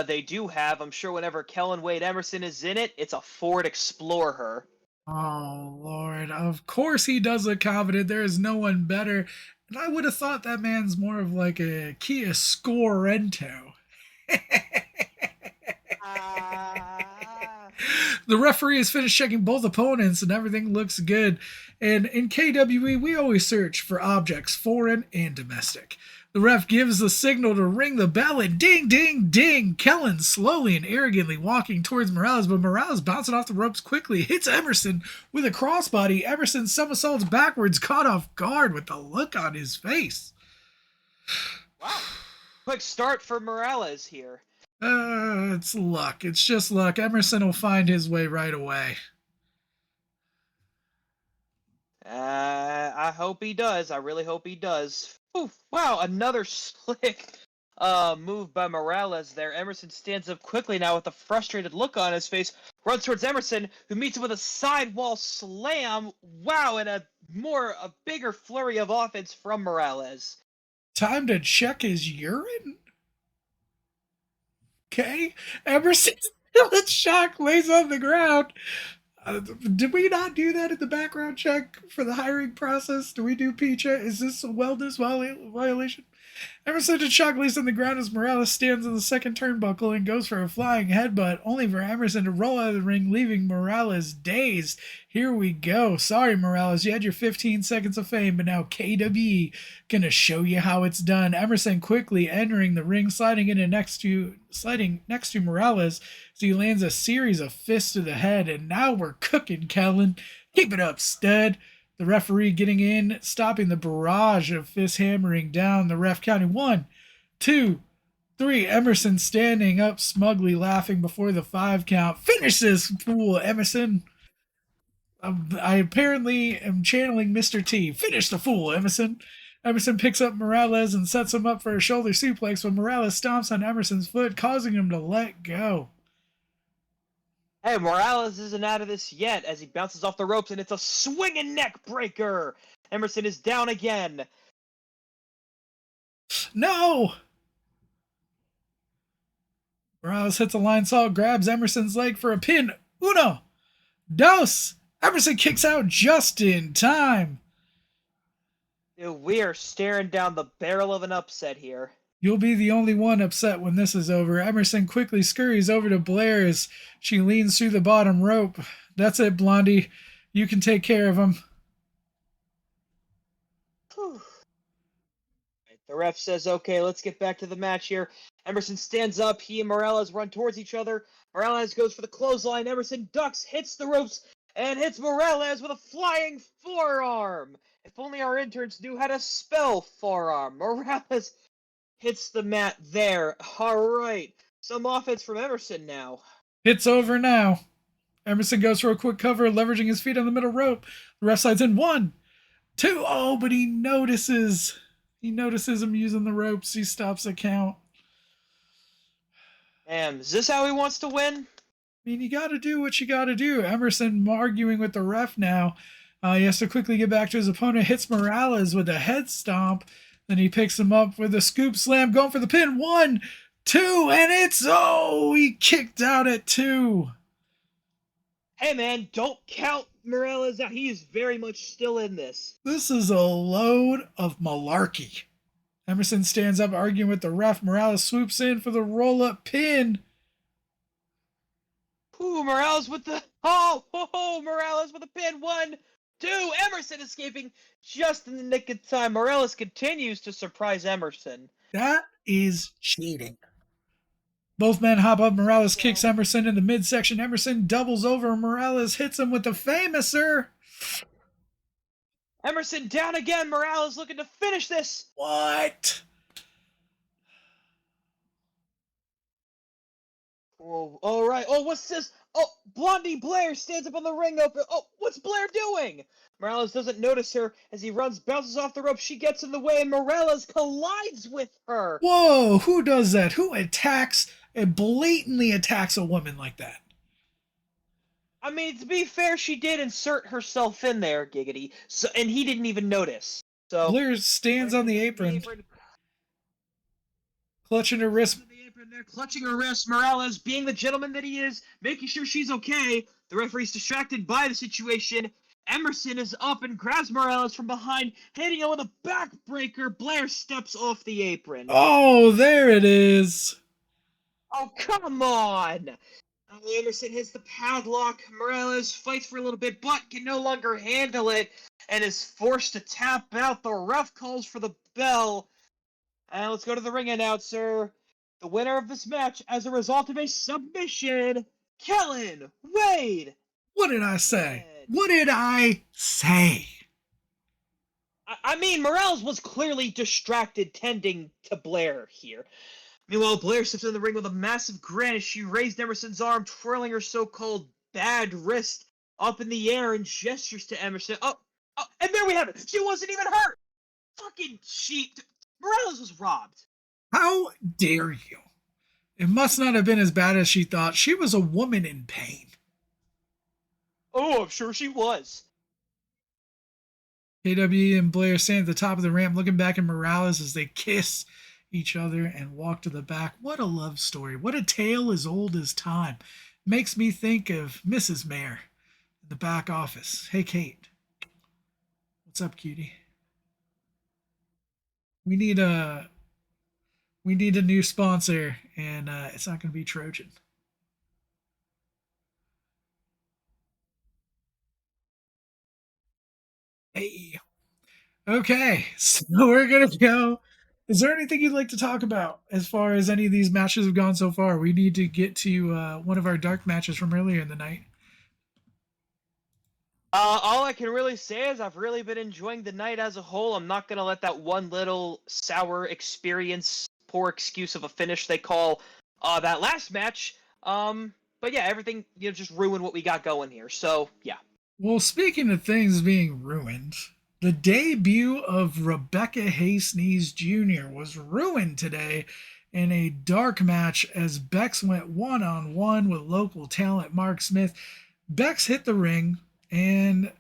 they do have, I'm sure whenever Kellen Wade Emerson is in it, it's a Ford Explorer. Oh, Lord. Of course he does look confident. There is no one better. And I would have thought that man's more of like a Kia Scorento. Ah. The referee has finished checking both opponents and everything looks good. And in KWE, we always search for objects, foreign and domestic. The ref gives the signal to ring the bell, and ding, ding, ding. Kellen slowly and arrogantly walking towards Morales, but Morales bouncing off the ropes quickly hits Emerson with a crossbody. Emerson somersaults backwards, caught off guard with the look on his face. Wow. Quick start for Morales here. It's luck. It's just luck. Emerson will find his way right away. I hope he does. I really hope he does. Oof, wow, another slick move by Morales there. Emerson stands up quickly now with a frustrated look on his face. Runs towards Emerson, who meets him with a sidewall slam. Wow, and a bigger flurry of offense from Morales. Time to check his urine? Okay. Emerson still in shock, lays on the ground. Did we not do that at the background check for the hiring process? Do we do PCHA? Is this a wellness violation? Emerson and shock lays on the ground as Morales stands in the second turnbuckle and goes for a flying headbutt, only for Emerson to roll out of the ring, leaving Morales dazed. Here we go. Sorry, Morales, you had your 15 seconds of fame, but now KWE gonna show you how it's done. Emerson quickly entering the ring, sliding next to Morales as he lands a series of fists to the head, and now we're cooking, Kellen. Keep it up, stud. The referee getting in, stopping the barrage of fists hammering down. The ref counting 1, 2, 3. Emerson standing up smugly laughing before the 5 count. Finish this fool, Emerson. I apparently am channeling Mr. T. Finish the fool, Emerson. Emerson picks up Morales and sets him up for a shoulder suplex, but Morales stomps on Emerson's foot, causing him to let go. Hey, Morales isn't out of this yet as he bounces off the ropes, and it's a swinging neck breaker. Emerson is down again. No! Morales hits a line saw, grabs Emerson's leg for a pin. Uno! Dos! Emerson kicks out just in time. Dude, we are staring down the barrel of an upset here. You'll be the only one upset when this is over. Emerson quickly scurries over to Blair as she leans through the bottom rope. That's it, Blondie. You can take care of him. Whew. The ref says, okay, let's get back to the match here. Emerson stands up. He and Morales run towards each other. Morales goes for the clothesline. Emerson ducks, hits the ropes, and hits Morales with a flying forearm. If only our interns knew how to spell forearm. Morales hits the mat there. All right, some offense from Emerson now. It's over now. Emerson goes for a quick cover, leveraging his feet on the middle rope. The ref slides in 1, 2. Oh, but he notices. He notices him using the ropes. He stops the count. Damn, is this how he wants to win? I mean, you got to do what you got to do. Emerson arguing with the ref now. He has to quickly get back to his opponent. Hits Morales with a head stomp. Then he picks him up with a scoop slam, going for the pin. 1, 2, and he kicked out at 2. Hey man, don't count Morales out. He is very much still in this. This is a load of malarkey. Emerson stands up arguing with the ref. Morales swoops in for the roll-up pin. Ooh, Morales with the Morales with the pin. 1, 2. Emerson escaping just in the nick of time. Morales continues to surprise Emerson. That is cheating. Both men hop up. Morales kicks Emerson in the midsection. Emerson doubles over. Morales hits him with the famouser. Emerson down again. Morales looking to finish this. What? Oh, all right. Oh, what's this? Oh, Blondie Blair stands up on the ring open. Oh, what's Blair doing? Morales doesn't notice her as he runs, bounces off the rope. She gets in the way, and Morales collides with her. Whoa, who does that? Who attacks and blatantly attacks a woman like that? I mean, to be fair, she did insert herself in there, Giggity, so, and he didn't even notice. So Blair stands on the apron, clutching her wrist. They're clutching her wrist. Morales, being the gentleman that he is, making sure she's okay. The referee's distracted by the situation. Emerson is up and grabs Morales from behind, hitting him with a backbreaker. Blair steps off the apron. Oh, there it is. Oh, come on! Emerson hits the padlock. Morales fights for a little bit, but can no longer handle it and is forced to tap out. The ref calls for the bell. And let's go to the ring announcer. The winner of this match, as a result of a submission, Kellen Wade. What did I say? What did I say? I mean, Morales was clearly distracted tending to Blair here. Meanwhile, Blair steps in the ring with a massive grin as she raised Emerson's arm, twirling her so-called bad wrist up in the air and gestures to Emerson. Oh, and there we have it. She wasn't even hurt. Fucking cheat. Morales was robbed. How dare you? It must not have been as bad as she thought. She was a woman in pain. Oh, I'm sure she was. KWE and Blair stand at the top of the ramp looking back at Morales as they kiss each other and walk to the back. What a love story. What a tale as old as time. Makes me think of Mrs. Mayor in the back office. Hey, Kate. What's up, cutie? We need a new sponsor, and it's not going to be Trojan. Hey. Okay, so we're going to go. Is there anything you'd like to talk about as far as any of these matches have gone so far? We need to get to one of our dark matches from earlier in the night. All I can really say is I've really been enjoying the night as a whole. I'm not going to let that one little sour experience, poor excuse of a finish they call that last match. But yeah, everything, just ruined what we got going here. So, yeah. Well, speaking of things being ruined, the debut of Rebecca Hastings Jr. was ruined today in a dark match as Bex went one-on-one with local talent Mark Smith. Bex hit the ring and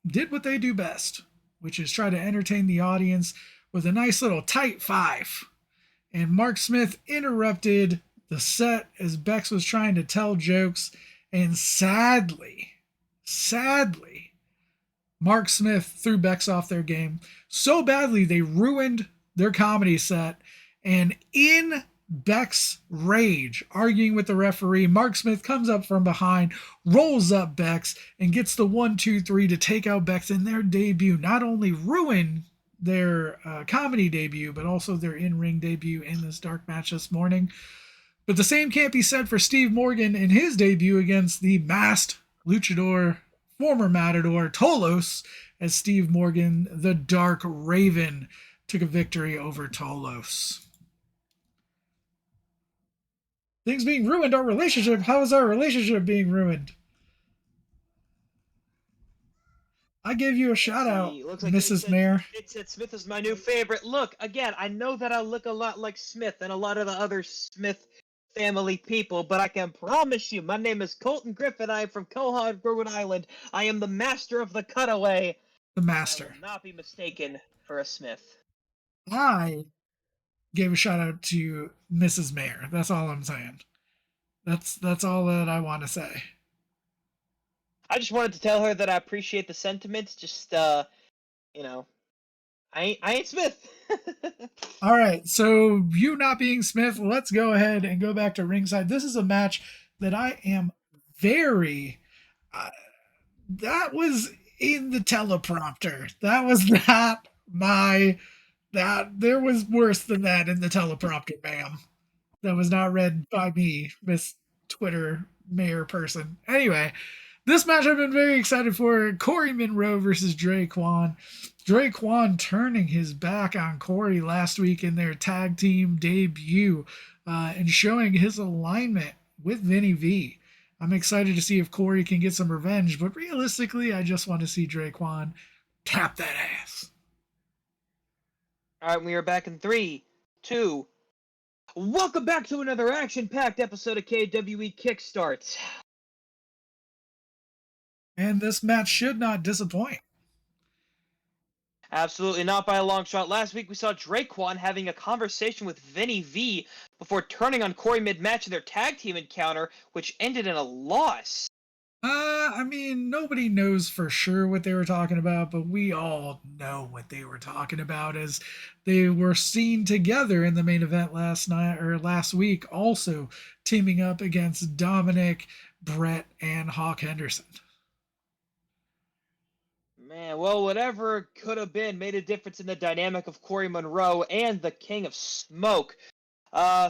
did what they do best, which is try to entertain the audience with a nice little tight 5. And Mark Smith interrupted the set as Bex was trying to tell jokes, and sadly, Mark Smith threw Bex off their game so badly they ruined their comedy set. And in Bex rage, arguing with the referee, Mark Smith comes up from behind, rolls up Bex, and gets the 1-2-3 to take out Bex in their debut. Not only ruin their comedy debut, but also their in-ring debut in this dark match this morning. But the same can't be said for Steve Morgan in his debut against the masked luchador former Matador Tolos, as Steve Morgan, the Dark Raven, took a victory over Tolos. Things being ruined, our relationship. How is our relationship being ruined? I gave you a Let's shout out, see. Looks like Mrs. Mayor. Nate said Smith is my new favorite. Look, again, I know that I look a lot like Smith and a lot of the other Smith family people, but I can promise you, my name is Colton Griffin. I am from Quahog, Rhode Island. I am the master of the cutaway, The and I will master. not be mistaken for a Smith. I gave a shout out to Mrs. Mayor. That's all I'm saying. That's all that I want to say. I just wanted to tell her that I appreciate the sentiments. Just you know, I ain't Smith. All right, so you not being Smith, let's go ahead and go back to ringside. This is a match that I am very. Uh, that was in the teleprompter. That was not my. That there was worse than that in the teleprompter, ma'am. That was not read by me, Miss Twitter Mayor person. Anyway, this match I've been very excited for. Corey Monroe versus Dre Kwan. Dre Kwan turning his back on Corey last week in their tag team debut and showing his alignment with Vinny V. I'm excited to see if Corey can get some revenge, but realistically, I just want to see Dre Kwan tap that ass. All right, we are back in 3, 2. Welcome back to another action-packed episode of KWE Kickstart. And this match should not disappoint. Absolutely not by a long shot. Last week we saw Draquan having a conversation with Vinny V before turning on Corey mid-match in their tag team encounter, which ended in a loss. I mean, nobody knows for sure what they were talking about, but we all know what they were talking about as they were seen together in the main event last night or last week, also teaming up against Dominic, Brett, and Hawk Henderson. Man, well, whatever could have been made a difference in the dynamic of Corey Monroe and the King of Smoke.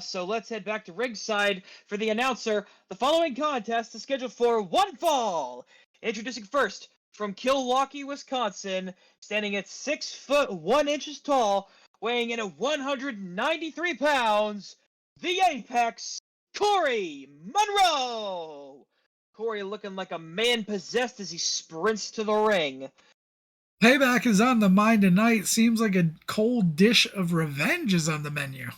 So let's head back to ringside for the announcer. The following contest is scheduled for one fall. Introducing first, from Milwaukee, Wisconsin, standing at 6 foot 1 inches tall, weighing in at 193 pounds, the Apex, Corey Monroe. Corey looking like a man possessed as he sprints to the ring. Payback is on the mind tonight. Seems like a cold dish of revenge is on the menu.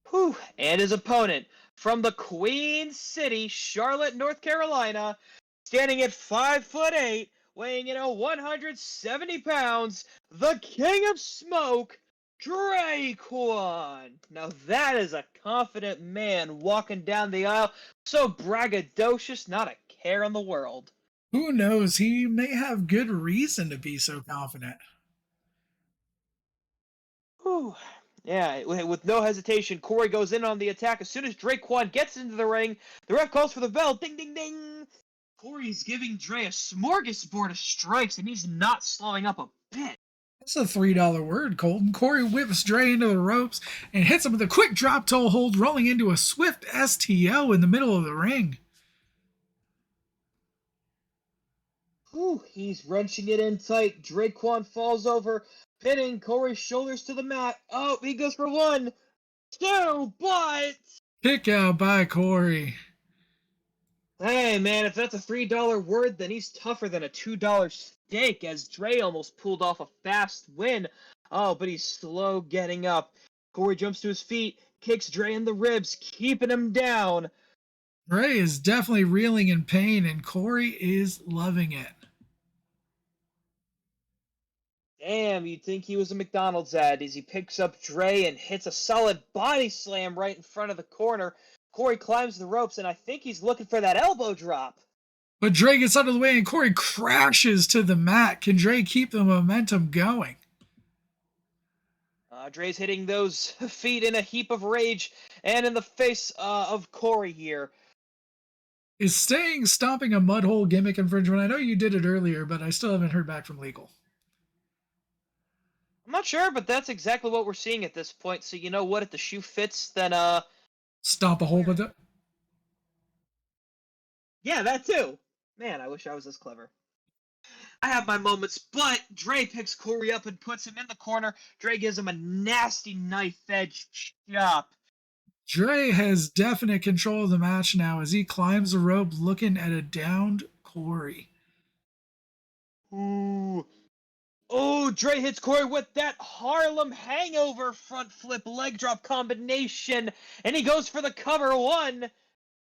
Whew. And his opponent from the Queen City, Charlotte, North Carolina, standing at 5'8", weighing in at 170 pounds, the King of Smoke, Draquan. Now that is a confident man walking down the aisle, so braggadocious, not a care in the world. Who knows? He may have good reason to be so confident. Whew. Yeah, with no hesitation, Corey goes in on the attack. As soon as Draquan gets into the ring, the ref calls for the bell. Ding, ding, ding. Corey's giving Dre a smorgasbord of strikes, and he's not slowing up a bit. That's a $3 word, Colton. Corey whips Dre into the ropes and hits him with a quick drop toe hold, rolling into a swift STO in the middle of the ring. Whew, he's wrenching it in tight. Draquan falls over, pinning Corey's shoulders to the mat. Oh, he goes for 1, 2, but... Kick out by Corey. Hey, man, if that's a $3 word, then he's tougher than a $2 steak, as Dre almost pulled off a fast win. Oh, but he's slow getting up. Corey jumps to his feet, kicks Dre in the ribs, keeping him down. Dre is definitely reeling in pain, and Corey is loving it. Damn, you'd think he was a McDonald's ad as he picks up Dre and hits a solid body slam right in front of the corner. Corey climbs the ropes, and I think he's looking for that elbow drop. But Dre gets out of the way, and Corey crashes to the mat. Can Dre keep the momentum going? Dre's hitting those feet in a heap of rage and in the face of Corey here. Is stomping a mud hole gimmick infringement? I know you did it earlier, but I still haven't heard back from legal. I'm not sure, but that's exactly what we're seeing at this point. So you know what? If the shoe fits, then Stomp a hole with it? yeah, that too. Man, I wish I was as clever. I have my moments, but Dre picks Corey up and puts him in the corner. Dre gives him a nasty knife edge chop. Dre has definite control of the match now as he climbs the rope looking at a downed Corey. Ooh. Oh, Dre hits Corey with that Harlem Hangover front flip leg drop combination, and he goes for the cover. 1,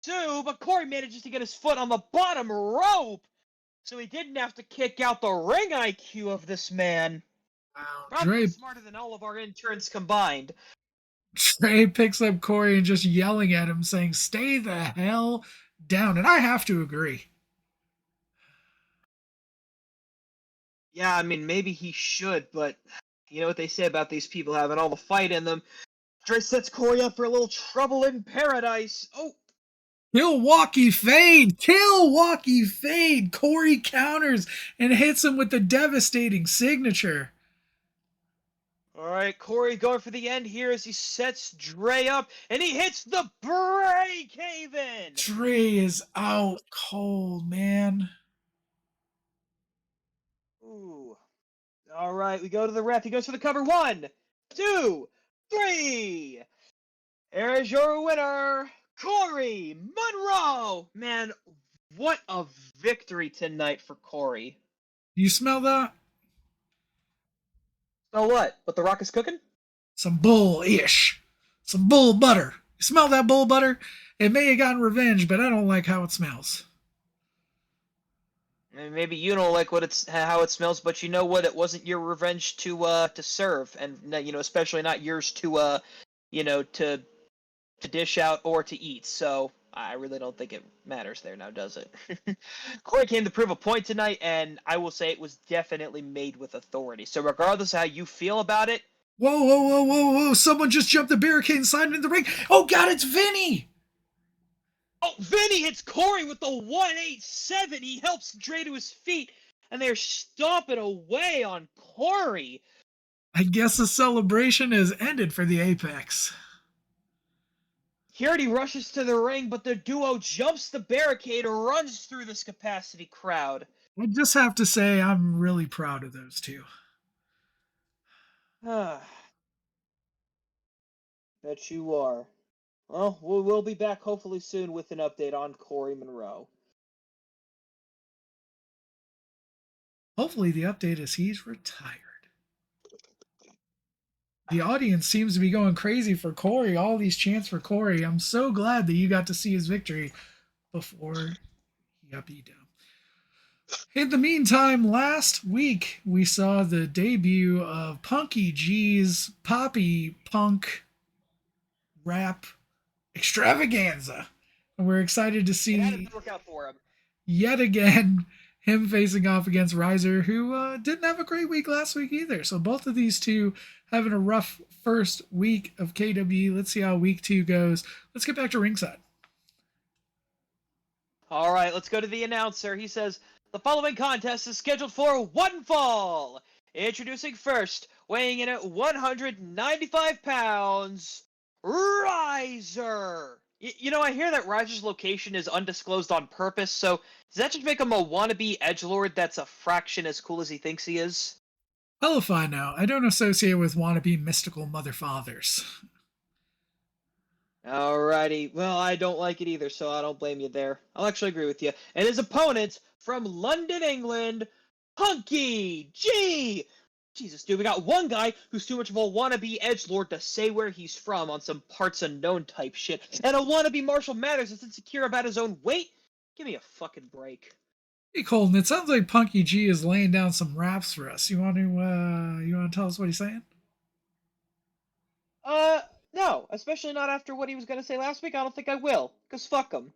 2, but Corey manages to get his foot on the bottom rope, so he didn't have to kick out the ring IQ of this man. Wow, Probably smarter than all of our interns combined. Dre picks up Corey and just yelling at him, saying, "Stay the hell down." And I have to agree. Yeah, I mean, maybe he should, but you know what they say about these people having all the fight in them. Dre sets Corey up for a little trouble in paradise. Oh, Milwaukee fade, Milwaukee fade. Corey counters and hits him with the devastating signature. all right, Corey going for the end here as he sets Dre up, and he hits the break haven. Dre is out cold, man. Ooh. All right, we go to the ref. He goes for the cover. 1, 2, 3. Here's your winner, Corey Monroe. Man, what a victory tonight for Corey. You smell that? So what? What the Rock is cooking? Some bull-ish. Some bull butter. You smell that bull butter? It may have gotten revenge, but I don't like how it smells. Maybe you don't like how it smells, but you know what? It wasn't your revenge to serve, and especially not yours to to dish out or to eat. So I really don't think it matters there now, does it? Corey came to prove a point tonight, and I will say it was definitely made with authority. So regardless of how you feel about it. Whoa, whoa, whoa, whoa, whoa. Someone just jumped the barricade and slid into the ring. Oh, God, it's Vinny. Oh, Vinny hits Corey with the 187. He helps Dre to his feet, and they're stomping away on Corey. I guess the celebration has ended for the Apex. He rushes to the ring, but the duo jumps the barricade and runs through this capacity crowd. I just have to say, I'm really proud of those two. Bet you are. Well, we'll be back hopefully soon with an update on Corey Monroe. Hopefully, the update is he's retired. The audience seems to be going crazy for Corey. All these chants for Corey. I'm so glad that you got to see his victory before he got beat down. In the meantime, last week we saw the debut of Punky G's Poppy Punk Rap Extravaganza. And we're excited to see It didn't work out for him. Yet again him facing off against Riser, who didn't have a great week last week either. So both of these two having a rough first week of KWE. Let's see how week 2 goes. Let's get back to ringside. All right, let's go to the announcer. He says, the following contest is scheduled for one fall. Introducing first, weighing in at 195 pounds, Riser. I hear that Riser's location is undisclosed on purpose, so does that just make him a wannabe edgelord that's a fraction as cool as he thinks he is? Hell if I know. I don't associate with wannabe mystical mother fathers. Alrighty, well, I don't like it either, so I don't blame you there. I'll actually agree with you. And his opponent from London, England, Punky G. Jesus, dude, we got one guy who's too much of a wannabe edgelord to say where he's from on some parts unknown type shit, and a wannabe Marshall Mathers that's insecure about his own weight. Give me a fucking break. Hey Colton, it sounds like Punky G is laying down some raps for us. You want to tell us what he's saying? No, especially not after what he was gonna say last week. I don't think I will, cause fuck him.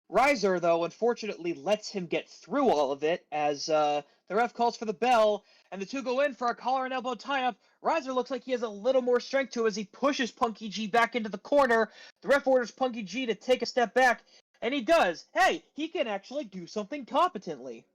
Riser, though, unfortunately lets him get through all of it as the ref calls for the bell, and the two go in for a collar and elbow tie-up. Riser looks like he has a little more strength to him as he pushes Punky G back into the corner. The ref orders Punky G to take a step back, and he does. Hey, he can actually do something competently.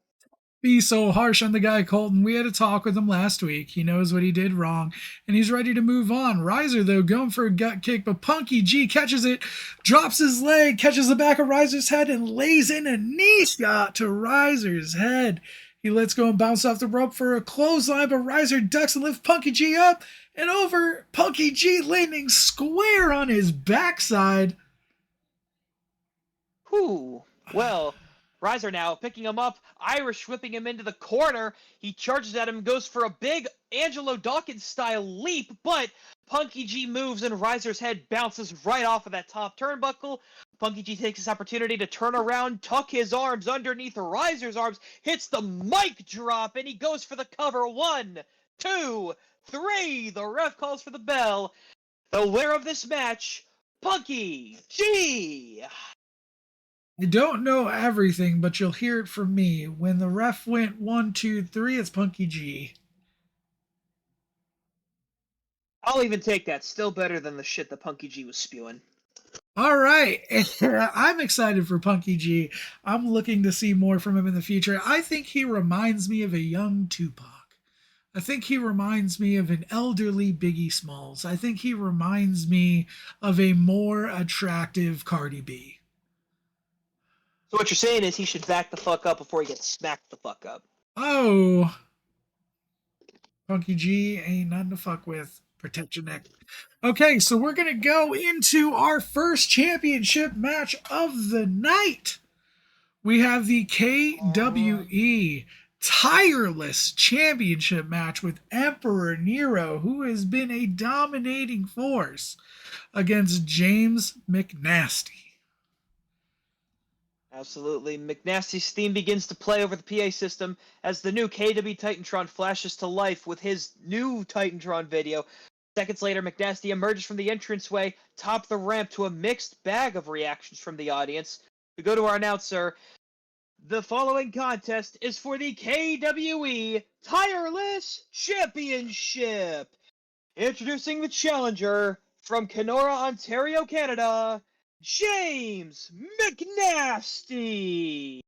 be so harsh on the guy, Colton. We had a talk with him last week. He knows what he did wrong, and he's ready to move on. Reiser, though, going for a gut kick, but Punky G catches it, drops his leg, catches the back of Reiser's head, and lays in a knee shot to Reiser's head. He lets go and bounce off the rope for a clothesline, but Reiser ducks and lifts Punky G up and over. Punky G landing square on his backside. Whew. Well, Reiser now picking him up, Irish whipping him into the corner. He charges at him, goes for a big Angelo Dawkins style leap, but Punky G moves and Reiser's head bounces right off of that top turnbuckle. Punky G takes this opportunity to turn around, tuck his arms underneath Reiser's arms, hits the mic drop, and he goes for the cover. 1, 2, 3. The ref calls for the bell. The winner of this match, Punky G. I don't know everything, but you'll hear it from me. When the ref went 1, 2, 3, it's Punky G. I'll even take that. Still better than the shit that Punky G was spewing. All right. I'm excited for Punky G. I'm looking to see more from him in the future. I think he reminds me of a young Tupac. I think he reminds me of an elderly Biggie Smalls. I think he reminds me of a more attractive Cardi B. So what you're saying is he should back the fuck up before he gets smacked the fuck up. Oh, Punky G ain't nothing to fuck with. Protect your neck. Okay, so we're going to go into our first championship match of the night. We have the KWE Tireless Championship match with Emperor Nero, who has been a dominating force, against James McNasty. Absolutely. McNasty's theme begins to play over the PA system as the new KW Titantron flashes to life with his new Titantron video. Seconds later, McNasty emerges from the entranceway, top the ramp to a mixed bag of reactions from the audience. We go to our announcer. The following contest is for the KWE Tireless Championship. Introducing the challenger from Kenora, Ontario, Canada, James McNasty.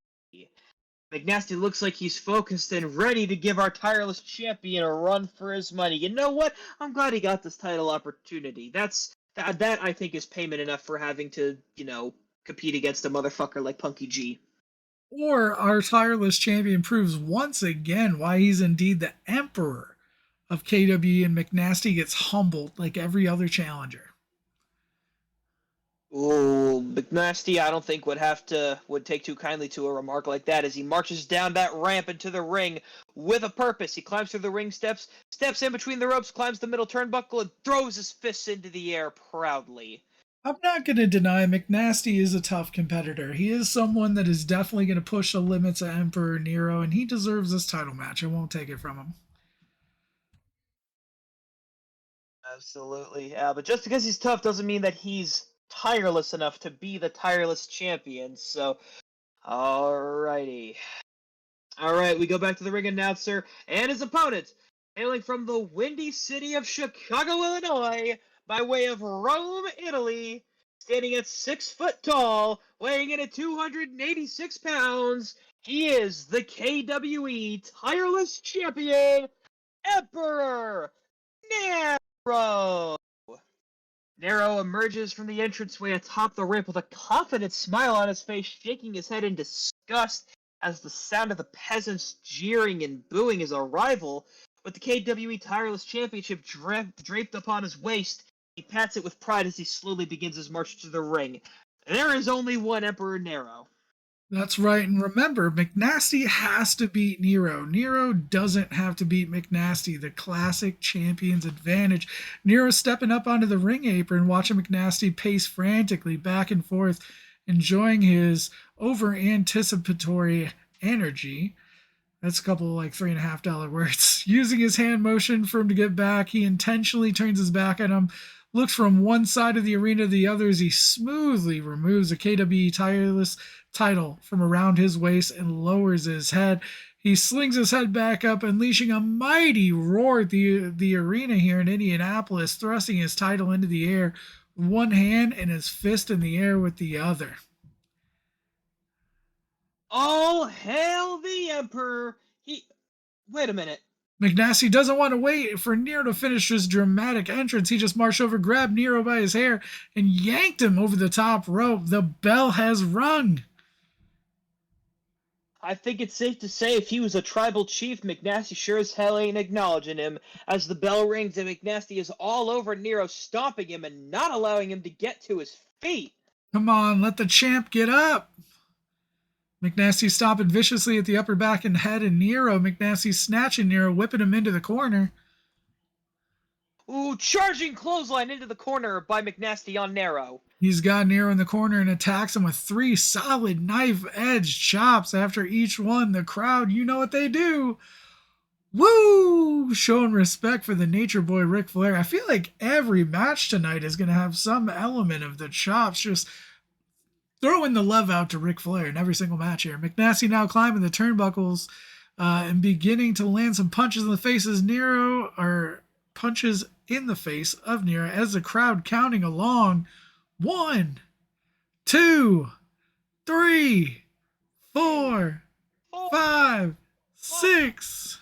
McNasty looks like he's focused and ready to give our tireless champion a run for his money. You know what? I'm glad he got this title opportunity. That I think is payment enough for having to, compete against a motherfucker like Punky G. Or our tireless champion proves once again why he's indeed the emperor of KWE, and McNasty gets humbled like every other challenger. Ooh, McNasty, I don't think would take too kindly to a remark like that as he marches down that ramp into the ring with a purpose. He climbs through the ring steps in between the ropes, climbs the middle turnbuckle, and throws his fists into the air proudly. I'm not going to deny McNasty is a tough competitor. He is someone that is definitely going to push the limits of Emperor Nero, and he deserves this title match. I won't take it from him. Absolutely. But just because he's tough doesn't mean that he's tireless enough to be the tireless champion. So, alrighty. Alright, we go back to the ring announcer and his opponent, hailing from the windy city of Chicago, Illinois, by way of Rome, Italy, standing at 6 foot tall, weighing in at 286 pounds, he is the KWE Tireless Champion, Emperor Nero. Nero emerges from the entranceway atop the ramp with a confident smile on his face, shaking his head in disgust as the sound of the peasants jeering and booing his arrival. With the KWE Tireless Championship draped upon his waist, he pats it with pride as he slowly begins his march to the ring. There is only one Emperor Nero. That's right, and remember, McNasty has to beat Nero. Nero doesn't have to beat McNasty. The classic champion's advantage. Nero stepping up onto the ring apron, watching McNasty pace frantically back and forth, enjoying his over-anticipatory energy. That's a couple of like $3.50 words. Using his hand motion for him to get back, he intentionally turns his back at him, looks from one side of the arena to the other as he smoothly removes a KWE Tireless title from around his waist and lowers his head. He slings his head back up, unleashing a mighty roar at the arena here in Indianapolis, thrusting his title into the air with one hand and his fist in the air with the other. All hail the Emperor! Wait a minute. McNasty doesn't want to wait for Nero to finish his dramatic entrance. He just marched over, grabbed Nero by his hair, and yanked him over the top rope. The bell has rung. I think it's safe to say if he was a tribal chief, McNasty sure as hell ain't acknowledging him. As the bell rings and McNasty is all over Nero, stomping him and not allowing him to get to his feet. Come on, let the champ get up. McNasty stomping viciously at the upper back and head of Nero. McNasty snatching Nero, whipping him into the corner. Ooh, charging clothesline into the corner by McNasty on Nero. He's got Nero in the corner and attacks him with 3 solid knife-edge chops. After each one, the crowd, you know what they do. Woo! Showing respect for the Nature Boy Ric Flair. I feel like every match tonight is going to have some element of the chops. Just throwing the love out to Ric Flair in every single match here. McNasty now climbing the turnbuckles and beginning to land some punches in the faces. Nero, or punches in the face of Nero as the crowd counting along. 1, 2, 3, 4, 5, 6.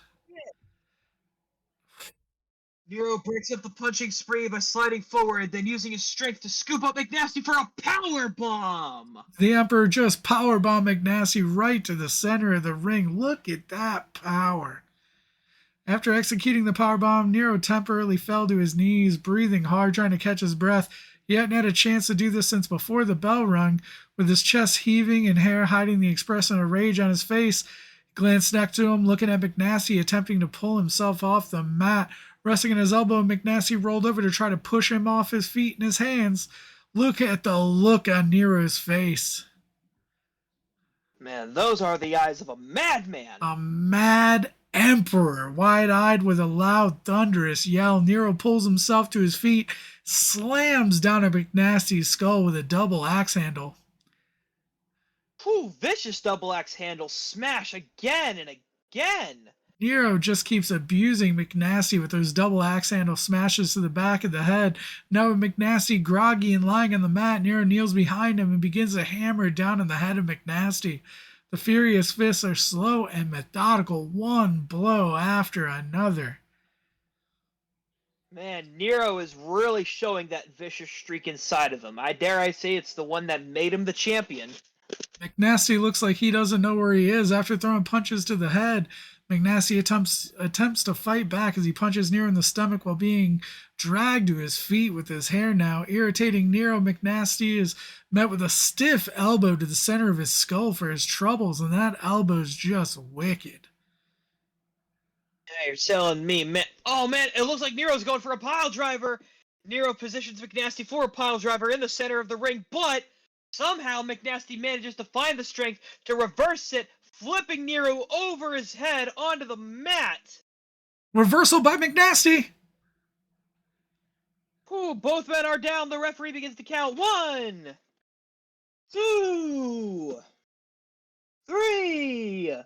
Nero breaks up the punching spree by sliding forward, then using his strength to scoop up McNasty for a power bomb. The Emperor just powerbombed McNasty right to the center of the ring. Look at that power. After executing the powerbomb, Nero temporarily fell to his knees, breathing hard, trying to catch his breath. He hadn't had a chance to do this since before the bell rung. With his chest heaving and hair hiding the expression of rage on his face, he glanced next to him, looking at McNasty, attempting to pull himself off the mat. Resting on his elbow, McNasty rolled over to try to push him off his feet and his hands. Look at the look on Nero's face. Man, those are the eyes of a madman. A mad emperor. Wide-eyed with a loud, thunderous yell, Nero pulls himself to his feet, slams down at McNasty's skull with a double axe handle. Ooh, vicious double axe handle smash again and again. Nero just keeps abusing McNasty with those double axe handle smashes to the back of the head. Now with McNasty groggy and lying on the mat, Nero kneels behind him and begins to hammer down on the head of McNasty. The furious fists are slow and methodical, one blow after another. Man, Nero is really showing that vicious streak inside of him. I dare say it's the one that made him the champion. McNasty looks like he doesn't know where he is after throwing punches to the head. McNasty attempts to fight back as he punches Nero in the stomach while being dragged to his feet with his hair now. Irritating Nero, McNasty is met with a stiff elbow to the center of his skull for his troubles, and that elbow's just wicked. Hey, you're telling me, man. Oh, man, it looks like Nero's going for a pile driver. Nero positions McNasty for a pile driver in the center of the ring, but somehow McNasty manages to find the strength to reverse it, flipping Nero over his head onto the mat. Reversal by McNasty. Ooh, both men are down. The referee begins to count. 1, 2, 3.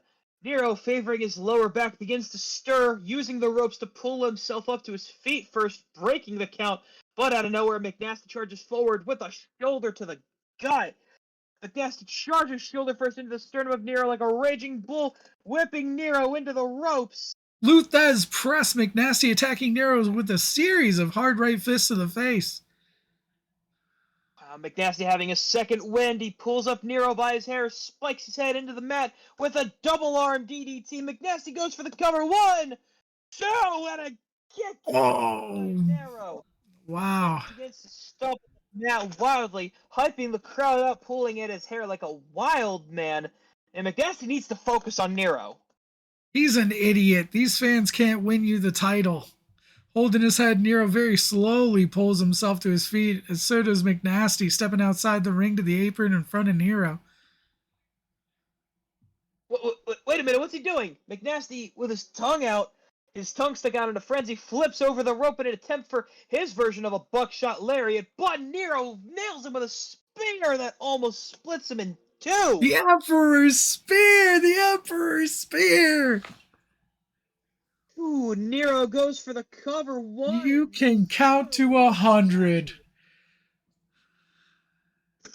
Nero, favoring his lower back, begins to stir, using the ropes to pull himself up to his feet first, breaking the count. But out of nowhere, McNasty charges forward with a shoulder to the gut. McNasty charges shoulder first into the sternum of Nero like a raging bull, whipping Nero into the ropes. Luthez press McNasty, attacking Nero with a series of hard right fists to the face. McNasty having a second wind, he pulls up Nero by his hair, spikes his head into the mat with a double arm DDT. McNasty goes for the cover. 1, 2, and a kick. Oh, Nero. Wow. He begins to stomp the mat wildly, hyping the crowd up, pulling at his hair like a wild man. And McNasty needs to focus on Nero. He's an idiot. These fans can't win you the title. Holding his head, Nero very slowly pulls himself to his feet, and so does McNasty, stepping outside the ring to the apron in front of Nero. Wait a minute, what's he doing? McNasty, with his tongue out, his tongue stuck out in a frenzy, flips over the rope in an attempt for his version of a buckshot lariat, but Nero nails him with a spear that almost splits him in two. The Emperor's Spear! The Emperor's Spear! Ooh, Nero goes for the cover. 1. You can count to 100.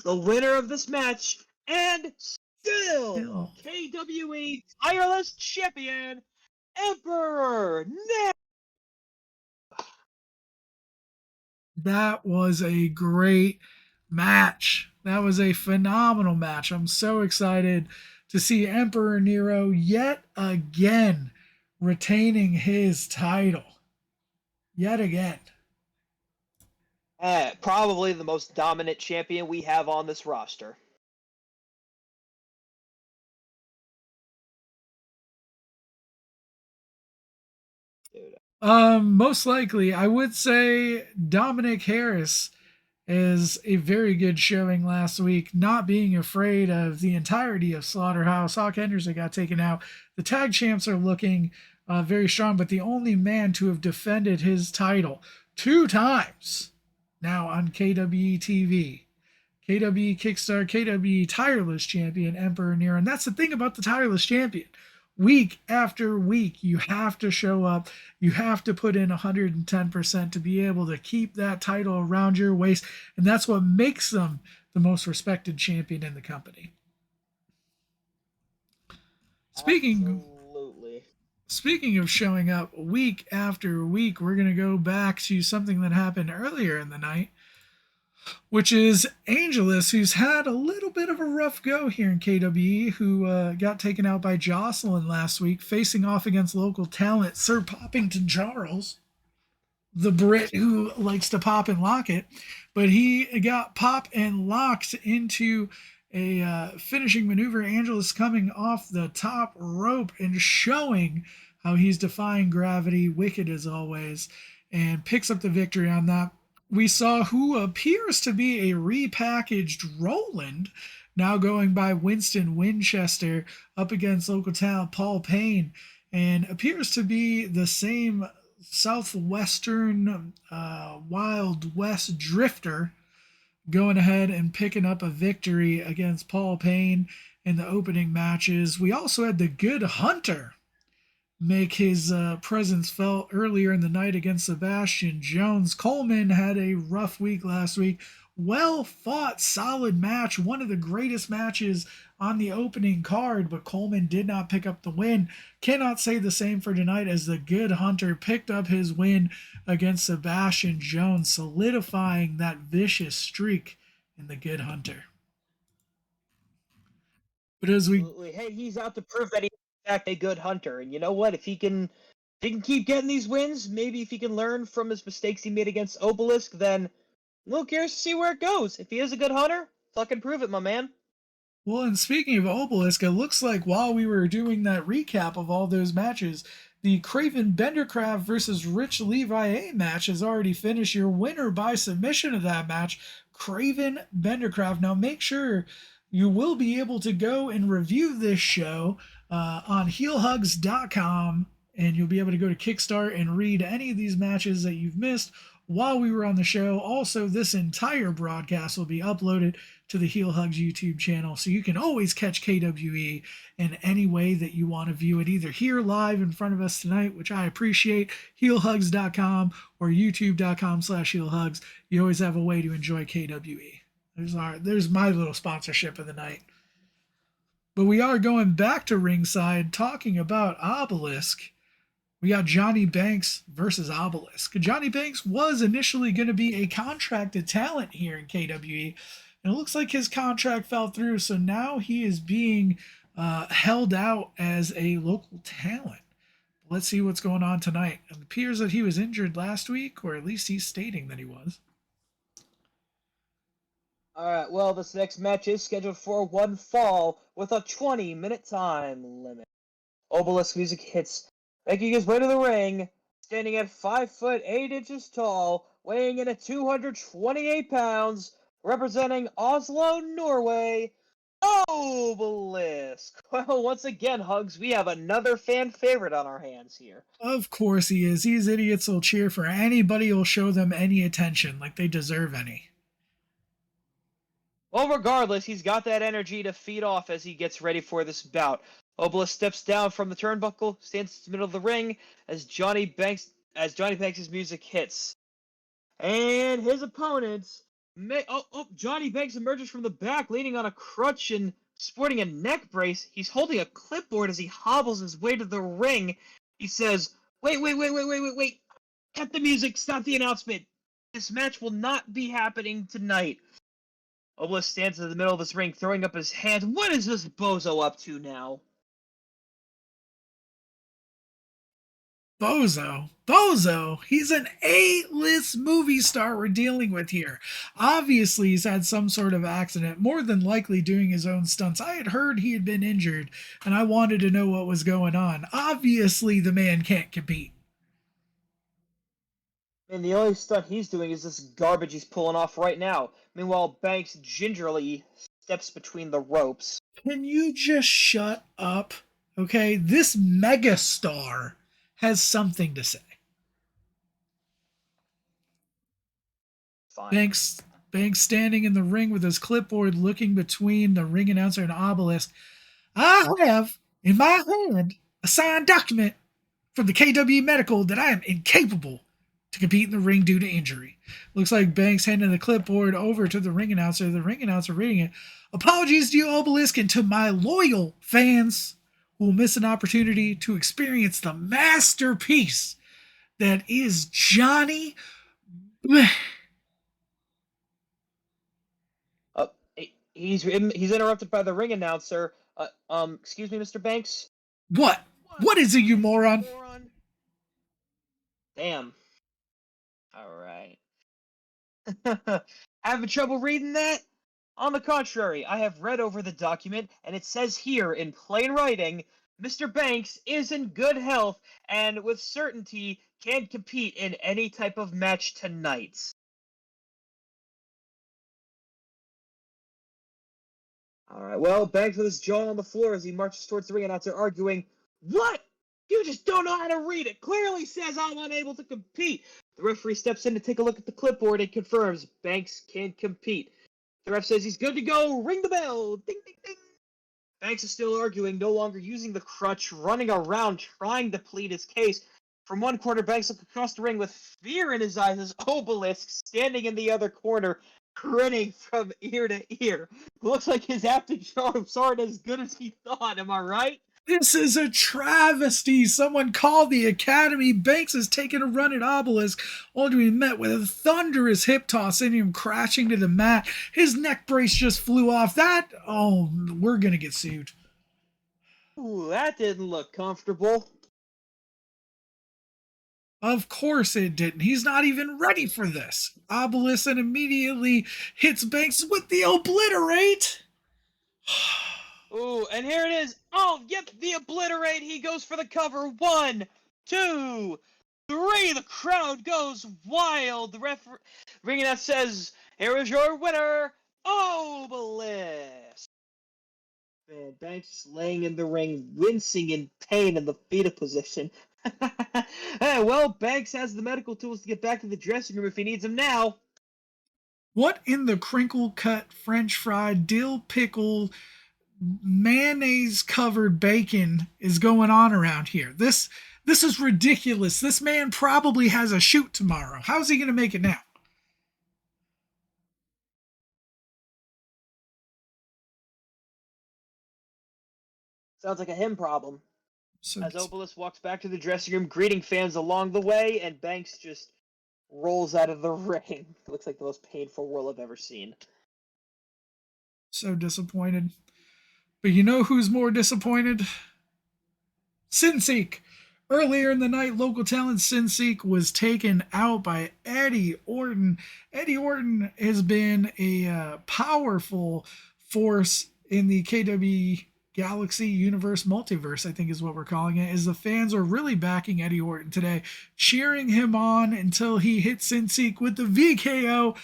The winner of this match and still Still. KWE Tireless Champion, Emperor Nick. That was a great match. That was a phenomenal match. I'm so excited to see Emperor Nero yet again retaining his title. Yet again. Probably the most dominant champion we have on this roster. Dude. Most likely, I would say Dominic Harris is a very good showing last week, not being afraid of the entirety of Slaughterhouse. Hawk Henderson got taken out. The tag champs are looking very strong, but the only man to have defended his title 2 times now on KWE TV. KWE Kickstart, KWE Tireless Champion, Emperor Nero. And that's the thing about the Tireless Champion. Week after week, you have to show up. You have to put in 110% to be able to keep that title around your waist. And that's what makes them the most respected champion in the company. Speaking Absolutely. speaking of showing up week after week, we're going to go back to something that happened earlier in the night, which is Angelus, who's had a little bit of a rough go here in KWE, who got taken out by Jocelyn last week, facing off against local talent Sir Poppington Charles, the Brit who likes to pop and lock it. But he got pop and locked into a finishing maneuver. Angelus coming off the top rope and showing how he's defying gravity, wicked as always, and picks up the victory on that. We saw who appears to be a repackaged Roland, now going by Winston Winchester, up against local talent Paul Payne, and appears to be the same Southwestern Wild West drifter, going ahead and picking up a victory against Paul Payne in the opening matches. We also had the Good Hunter make his presence felt earlier in the night against Sebastian Jones. Coleman had a rough week last week. Well fought, solid match, one of the greatest matches on the opening card, but Coleman did not pick up the win. Cannot say the same for tonight, as the Good Hunter picked up his win against Sebastian Jones, solidifying that vicious streak in the Good Hunter. But as we Absolutely. Hey, he's out to prove that he's in fact a good hunter. And you know what? If he can keep getting these wins, maybe if he can learn from his mistakes he made against Obelisk, then we'll curious to see where it goes. If he is a good hunter, fucking prove it, my man. Well, and speaking of Obelisk, it looks like while we were doing that recap of all those matches, the Craven Bendercraft versus Rich Levi A match has already finished. Your winner by submission of that match, Craven Bendercraft. Now, make sure you will be able to go and review this show on heelhugs.com, and you'll be able to go to Kickstart and read any of these matches that you've missed while we were on the show. Also, this entire broadcast will be uploaded to the Heel Hugs YouTube channel, so you can always catch KWE in any way that you want to view it, either here live in front of us tonight, which I appreciate, heelhugs.com, or youtube.com/heelhugs. You always have a way to enjoy KWE. There's my little sponsorship of the night. But we are going back to ringside, talking about Obelisk. We got Johnny Banks versus Obelisk. Johnny Banks was initially going to be a contracted talent here in KWE, and it looks like his contract fell through, so now he is being held out as a local talent. Let's see what's going on tonight. It appears that he was injured last week, or at least he's stating that he was. Alright, well, this next match is scheduled for one fall with a 20-minute time limit. Obelisk music hits, making his way to the ring, standing at 5 foot 8 inches tall, weighing in at 228 pounds, representing Oslo, Norway, Obelisk. Well, once again, Hugs, we have another fan favorite on our hands here. Of course he is. These idiots will cheer for anybody who'll show them any attention, like they deserve any. Well, regardless, he's got that energy to feed off as he gets ready for this bout. Obelisk steps down from the turnbuckle, stands in the middle of the ring as Johnny Banks' music hits. And his opponents Johnny Banks emerges from the back leaning on a crutch and sporting a neck brace. He's holding a clipboard as he hobbles his way to the ring. He says, wait. Cut the music, stop the announcement. This match will not be happening tonight. Obelisk stands in the middle of this ring, throwing up his hands. What is this bozo up to now? Bozo, he's an A-list movie star we're dealing with here. Obviously, he's had some sort of accident, more than likely doing his own stunts. I had heard he had been injured, and I wanted to know what was going on. Obviously, the man can't compete. And the only stunt he's doing is this garbage he's pulling off right now. Meanwhile, Banks gingerly steps between the ropes. Can you just shut up? Okay, this megastar has something to say. Fine. Banks standing in the ring with his clipboard looking between the ring announcer and Obelisk. I have in my hand a signed document from the KWE Medical that I am incapable to compete in the ring due to injury. Looks like Banks handing the clipboard over to the ring announcer. The ring announcer reading it. Apologies to you, Obelisk, and to my loyal fans who will miss an opportunity to experience the masterpiece that is Johnny. He's interrupted by the ring announcer. Excuse me, Mr. Banks. What? What is it, you moron? Damn. All right. Having trouble reading that? On the contrary, I have read over the document, and it says here in plain writing, Mr. Banks is in good health and with certainty can compete in any type of match tonight. Alright, well, Banks with his jaw on the floor as he marches towards the ring announcer, arguing, What? You just don't know how to read it. Clearly says I'm unable to compete. The referee steps in to take a look at the clipboard and confirms Banks can compete. The ref says he's good to go. Ring the bell. Ding, ding, ding. Banks is still arguing, no longer using the crutch, running around trying to plead his case. From one corner, Banks looks across the ring with fear in his eyes as Obelisk, standing in the other corner, grinning from ear to ear. Looks like his acting jobs aren't as good as he thought, am I right? This is a travesty. Someone called the Academy. Banks has taken a run at Obelisk, only to be met with a thunderous hip toss, sending him crashing to the mat. His neck brace just flew off. We're going to get sued. Ooh, that didn't look comfortable. Of course it didn't. He's not even ready for this. Obelisk immediately hits Banks with the obliterate. Ooh, and here it is. Oh, yep, the obliterate. He goes for the cover. 1, 2, 3. The crowd goes wild. The ring announcer says, "Here is your winner, Obelisk." Man, Banks laying in the ring, wincing in pain in the fetal position. Hey, well, Banks has the medical tools to get back to the dressing room if he needs them now. What in the crinkle cut French fried dill pickle mayonnaise covered bacon is going on around here? This is ridiculous. This man probably has a shoot tomorrow. How's he going to make it now? Sounds like a him problem. So As Obelisk walks back to the dressing room, greeting fans along the way, and Banks just rolls out of the ring. It looks like the most painful roll I've ever seen. so disappointed. But you know who's more disappointed? Sinseek. Earlier in the night, local talent Sinseek was taken out by Eddie Orton. Eddie Orton has been a powerful force in the KW Galaxy Universe Multiverse, I think is what we're calling it, as the fans are really backing Eddie Orton today, cheering him on until he hits Sinseek with the VKO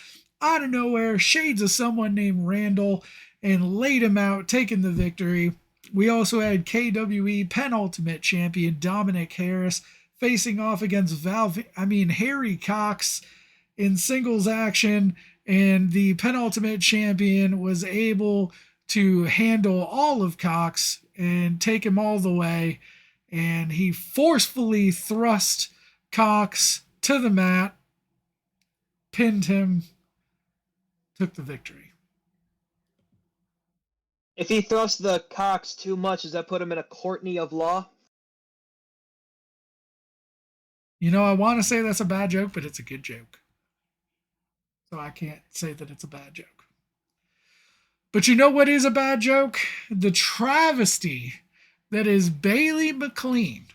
out of nowhere, shades of someone named Randall, and laid him out, taking the victory. We also had KWE penultimate champion Dominic Harris facing off against Harry Cox in singles action, and the penultimate champion was able to handle all of Cox and take him all the way, and he forcefully thrust Cox to the mat, pinned him, took the victory. If he thrusts the cocks too much, does that put him in a Courtney of law? You know, I want to say that's a bad joke, but it's a good joke. So I can't say that it's a bad joke. But you know what is a bad joke? The travesty that is Bailey McLean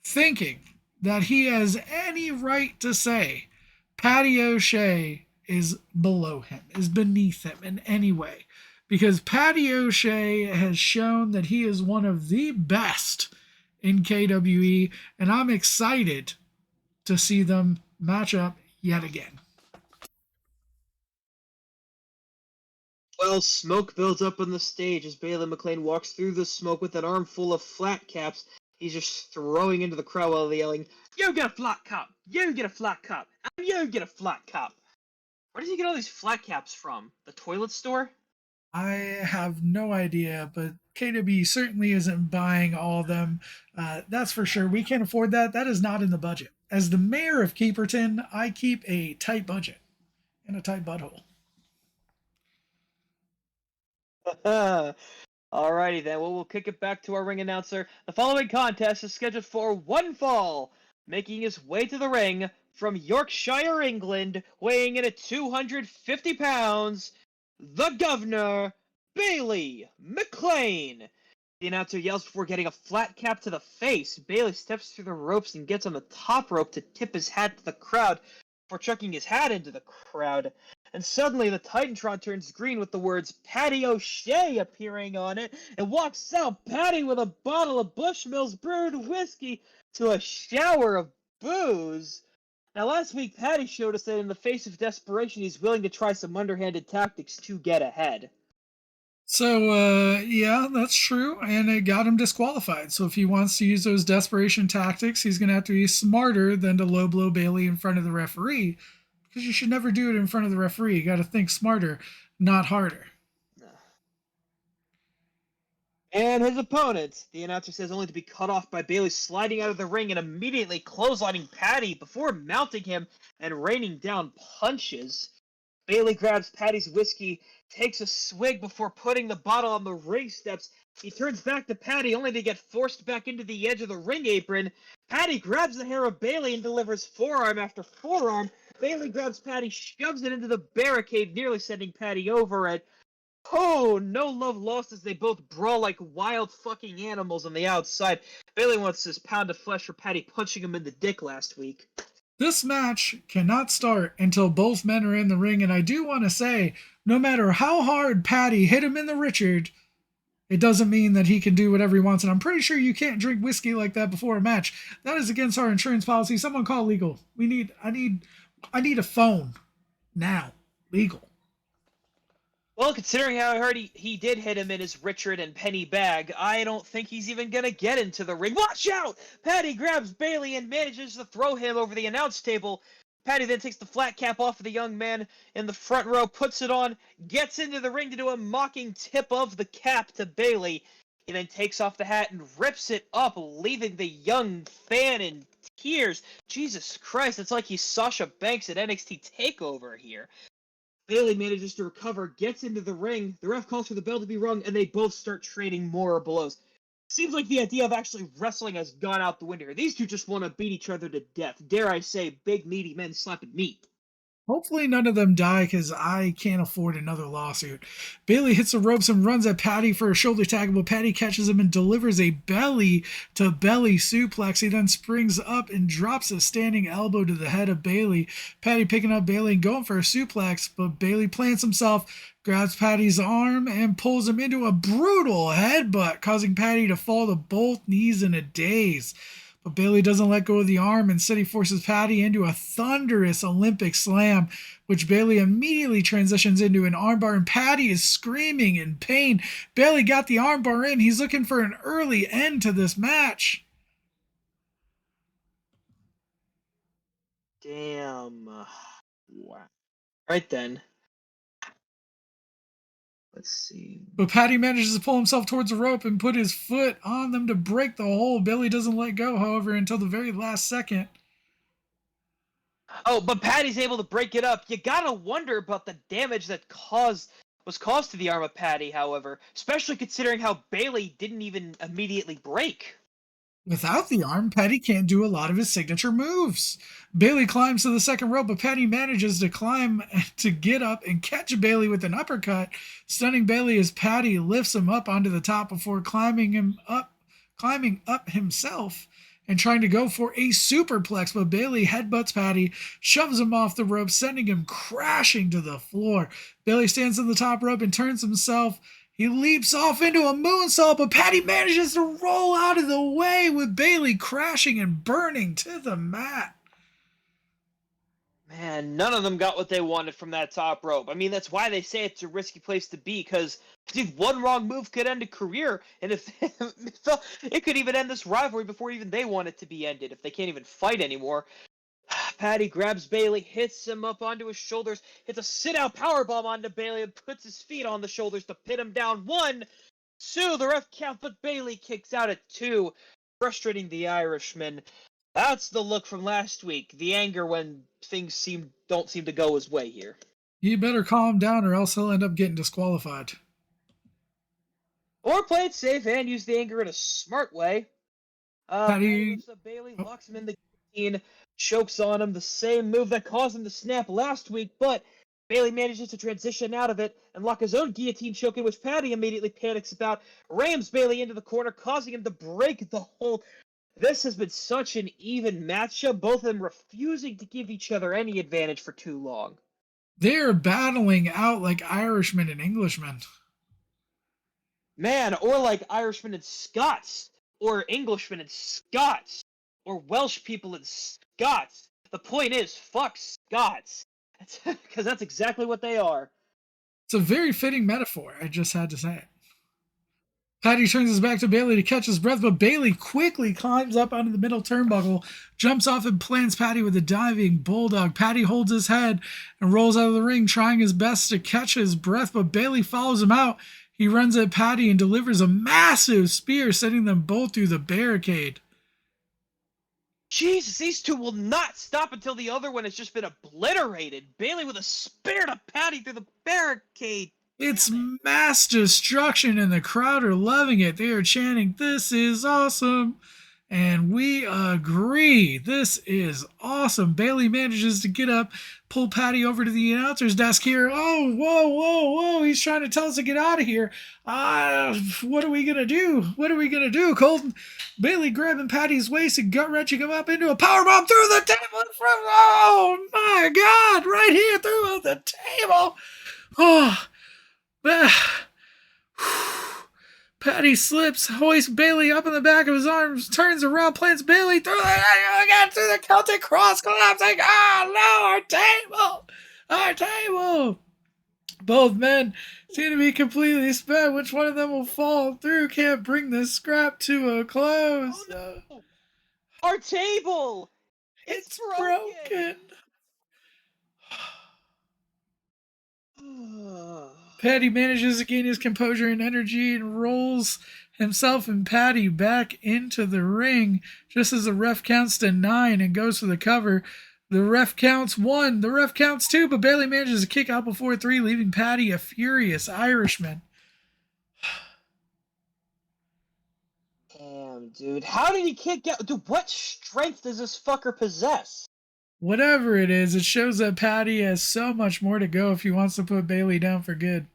thinking that he has any right to say Patty O'Shea is below him, is beneath him in any way. Because Patty O'Shea has shown that he is one of the best in KWE, and I'm excited to see them match up yet again. Well, smoke builds up on the stage as Bailey McLean walks through the smoke with an armful of flat caps. He's just throwing into the crowd while yelling, "You get a flat cap! You get a flat cap! And you get a flat cap!" Where does he get all these flat caps from? The toilet store? I have no idea, but KWE certainly isn't buying all of them. That's for sure. We can't afford that. That is not in the budget. As the mayor of Keeperton, I keep a tight budget and a tight butthole. Alrighty then, well, we'll kick it back to our ring announcer. The following contest is scheduled for one fall, making his way to the ring from Yorkshire, England, weighing in at 250 pounds, the Governor, Bailey McLean. The announcer yells before getting a flat cap to the face. Bailey steps through the ropes and gets on the top rope to tip his hat to the crowd before chucking his hat into the crowd. And suddenly the Titantron turns green with the words Patty O'Shea appearing on it and walks out Patty with a bottle of Bushmills brewed whiskey to a shower of booze. Now last week Patty showed us that in the face of desperation he's willing to try some underhanded tactics to get ahead. So, yeah, that's true. And it got him disqualified. So if he wants to use those desperation tactics, he's going to have to be smarter than to low blow Bailey in front of the referee. Because you should never do it in front of the referee. You got to think smarter, not harder. And his opponent, the announcer says, only to be cut off by Bailey sliding out of the ring and immediately clotheslining Patty before mounting him and raining down punches. Bailey grabs Patty's whiskey, takes a swig before putting the bottle on the ring steps. He turns back to Patty only to get forced back into the edge of the ring apron. Patty grabs the hair of Bailey and delivers forearm after forearm. Bailey grabs Patty, shoves it into the barricade, nearly sending Patty over it. Oh, no love lost as they both brawl like wild fucking animals on the outside. Bailey wants this pound of flesh for Patty punching him in the dick last week. This match cannot start until both men are in the ring, and I do want to say, no matter how hard Patty hit him in the Richard, it doesn't mean that he can do whatever he wants. And I'm pretty sure you can't drink whiskey like that before a match. That is against our insurance policy. Someone call legal. I need a phone now. Legal. Well, considering how I heard he did hit him in his Richard and Penny bag, I don't think he's even gonna get into the ring. Watch out! Patty grabs Bailey and manages to throw him over the announce table. Patty then takes the flat cap off of the young man in the front row, puts it on, gets into the ring to do a mocking tip of the cap to Bailey. He then takes off the hat and rips it up, leaving the young fan in tears. Jesus Christ, it's like he's Sasha Banks at NXT TakeOver here. Bailey manages to recover, gets into the ring, the ref calls for the bell to be rung, and they both start trading more blows. Seems like the idea of actually wrestling has gone out the window here. These two just want to beat each other to death. Dare I say, big meaty men slapping meat. Hopefully none of them die because I can't afford another lawsuit. Bailey hits the ropes and runs at Patty for a shoulder tag, but Patty catches him and delivers a belly-to-belly suplex. He then springs up and drops a standing elbow to the head of Bailey. Patty picking up Bailey and going for a suplex, but Bailey plants himself, grabs Patty's arm, and pulls him into a brutal headbutt, causing Patty to fall to both knees in a daze. But Bailey doesn't let go of the arm. Instead, he forces Patty into a thunderous Olympic slam, which Bailey immediately transitions into an armbar, and Patty is screaming in pain. Bailey got the armbar in. He's looking for an early end to this match. Damn. Wow. Right then. Let's see. But Patty manages to pull himself towards the rope and put his foot on them to break the hold. Bailey doesn't let go, however, until the very last second. Oh, but Patty's able to break it up. You gotta wonder about the damage that caused was caused to the arm of Patty, however, especially considering how Bailey didn't even immediately break. Without the arm, Patty can't do a lot of his signature moves. Bailey climbs to the second rope, but Patty manages to climb to get up and catch Bailey with an uppercut, stunning Bailey as Patty lifts him up onto the top before climbing up himself and trying to go for a superplex, but Bailey headbutts Patty, shoves him off the rope, sending him crashing to the floor. Bailey stands on the top rope and turns himself. He leaps off into a moonsault, but Patty manages to roll out of the way with Bailey crashing and burning to the mat. Man, none of them got what they wanted from that top rope. I mean, that's why they say it's a risky place to be, because dude, one wrong move could end a career, and if it could even end this rivalry before even they want it to be ended, if they can't even fight anymore. Patty grabs Bailey, hits him up onto his shoulders, hits a sit-out powerbomb onto Bailey, and puts his feet on the shoulders to pin him down. 1, 2, the ref count, but Bailey kicks out at 2, frustrating the Irishman. That's the look from last week, the anger when things don't seem to go his way here. He better calm down or else he'll end up getting disqualified. Or play it safe and use the anger in a smart way. Patty lifts up Bailey, locks him in the guillotine, chokes on him, the same move that caused him to snap last week, but Bailey manages to transition out of it and lock his own guillotine choke in, which Patty immediately panics about, rams Bailey into the corner, causing him to break the hold. This has been such an even matchup, both of them refusing to give each other any advantage for too long. They're battling out like Irishmen and Englishmen. Man, or like Irishmen and Scots, or Englishmen and Scots, or Welsh people and Scots. The point is, fuck Scots. Because that's exactly what they are. It's a very fitting metaphor, I just had to say it. Patty turns his back to Bailey to catch his breath, but Bailey quickly climbs up onto the middle turnbuckle, jumps off and plants Patty with a diving bulldog. Patty holds his head and rolls out of the ring, trying his best to catch his breath, but Bailey follows him out. He runs at Patty and delivers a massive spear, sending them both through the barricade. Jesus, these two will not stop until the other one has just been obliterated. Bailey with a spear to Patty through the barricade. It's mass destruction, and the crowd are loving it. They are chanting, "This is awesome." And we agree. This is awesome. Bailey manages to get up, pull Patty over to the announcer's desk here. Oh, whoa, whoa, whoa. He's trying to tell us to get out of here. What are we going to do? What are we going to do, Colton? Bailey grabbing Patty's waist and gut-wrenching him up into a powerbomb through the table. Oh, my God. Right here through the table. Oh, Patty slips, hoists Bailey up in the back of his arms, turns around, plants Bailey through the Celtic cross, collapsing. Oh no, our table. Both men seem to be completely spent. Which one of them will fall through? Can't bring this scrap to a close. Oh, no. Our table! It's broken. Patty manages to gain his composure and energy and rolls himself and Patty back into the ring just as the ref counts to 9 and goes for the cover. The ref counts 1, the ref counts 2, but Bailey manages to kick out before 3, leaving Patty a furious Irishman. Damn, dude. How did he kick out? Dude, what strength does this fucker possess? Whatever it is, it shows that Patty has so much more to go if he wants to put Bailey down for good.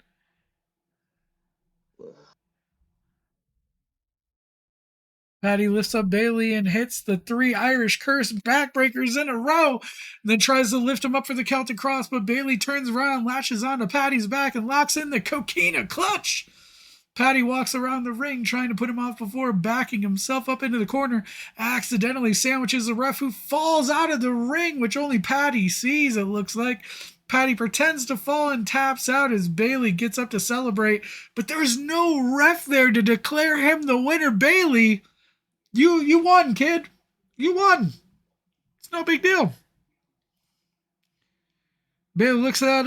Patty lifts up Bailey and hits the 3 Irish curse backbreakers in a row, then tries to lift him up for the Celtic cross, but Bailey turns around, lashes onto Patty's back, and locks in the coquina clutch. Patty walks around the ring trying to put him off before backing himself up into the corner, accidentally sandwiches the ref, who falls out of the ring, which only Patty sees, it looks like. Patty pretends to fall and taps out as Bailey gets up to celebrate, but there's no ref there to declare him the winner. Bailey, you won, kid. You won. It's no big deal. Bailey looks at,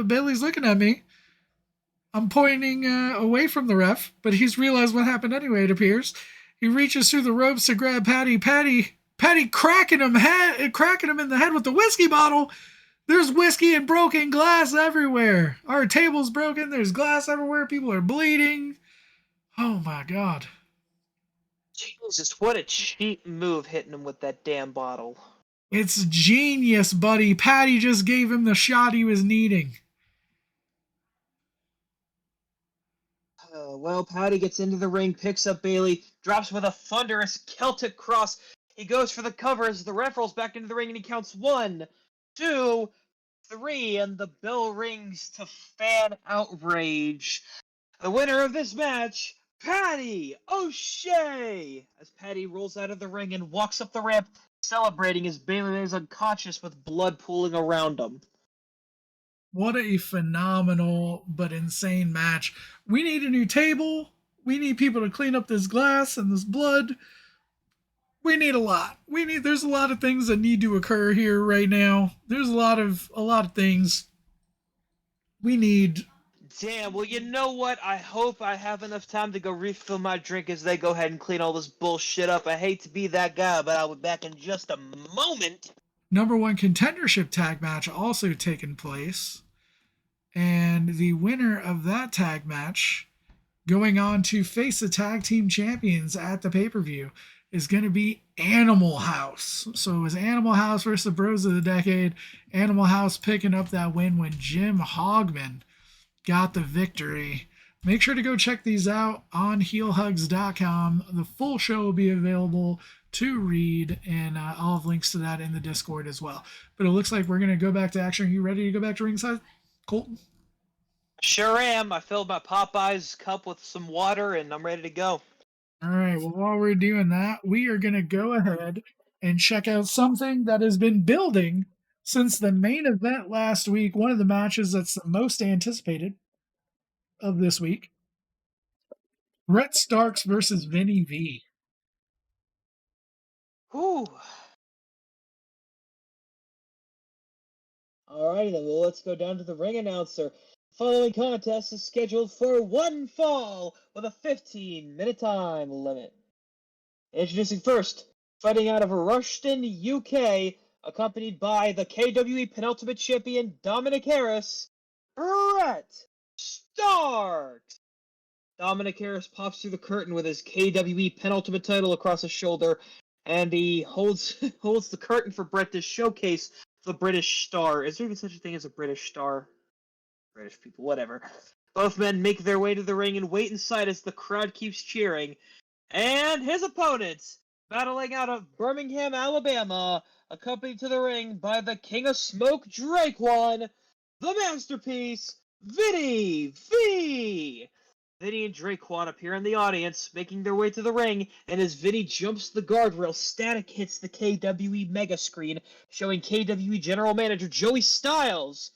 Bailey's looking at me. I'm pointing away from the ref, but he's realized what happened anyway, it appears. He reaches through the ropes to grab Patty. Patty cracking him in the head with the whiskey bottle. There's whiskey and broken glass everywhere. Our table's broken. There's glass everywhere. People are bleeding. Oh my god. Jesus, what a cheap move hitting him with that damn bottle. It's genius, buddy. Patty just gave him the shot he was needing. Well, Patty gets into the ring, picks up Bailey, drops with a thunderous Celtic cross. He goes for the cover as the ref rolls back into the ring and he counts 1, 2, 3, and the bell rings to fan outrage. The winner of this match, Patty O'Shea! As Patty rolls out of the ring and walks up the ramp, celebrating as Bailey is unconscious with blood pooling around him. What a phenomenal but insane match. We need a new table. We need people to clean up this glass and this blood. We need a lot. There's a lot of things that need to occur here right now. There's a lot of things we need. Damn, well, you know what? I hope I have enough time to go refill my drink as they go ahead and clean all this bullshit up. I hate to be that guy, but I'll be back in just a moment. Number one contendership tag match also taking place. And the winner of that tag match going on to face the tag team champions at the pay-per-view is going to be Animal House. So it was Animal House versus the Bros of the Decade. Animal House picking up that win when Jim Hogman got the victory. Make sure to go check these out on heelhugs.com. The full show will be available to read, and I'll have links to that in the Discord as well. But it looks like we're going to go back to action. Are you ready to go back to ringside, Colton? Sure am. I filled my Popeyes cup with some water and I'm ready to go. All right. Well, while we're doing that, we are going to go ahead and check out something that has been building since the main event last week. One of the matches that's the most anticipated of this week. Brett Starks versus Vinny V. Whew. Alrighty then, well, let's go down to the ring announcer. Following contest is scheduled for one fall with a 15-minute time limit. Introducing first, fighting out of Rushden, UK, accompanied by the KWE penultimate champion Dominic Harris, Brett Starks. Dominic Harris pops through the curtain with his KWE penultimate title across his shoulder, and he holds the curtain for Brett to showcase the British star. Is there even such a thing as a British star? British people, whatever. Both men make their way to the ring and wait inside as the crowd keeps cheering. And his opponents, battling out of Birmingham, Alabama, accompanied to the ring by the King of Smoke, Drakewan, the Masterpiece, Vinny V. Vinny and Drakewan appear in the audience, making their way to the ring, and as Vinny jumps the guardrail, static hits the KWE mega screen, showing KWE General Manager Joey Styles.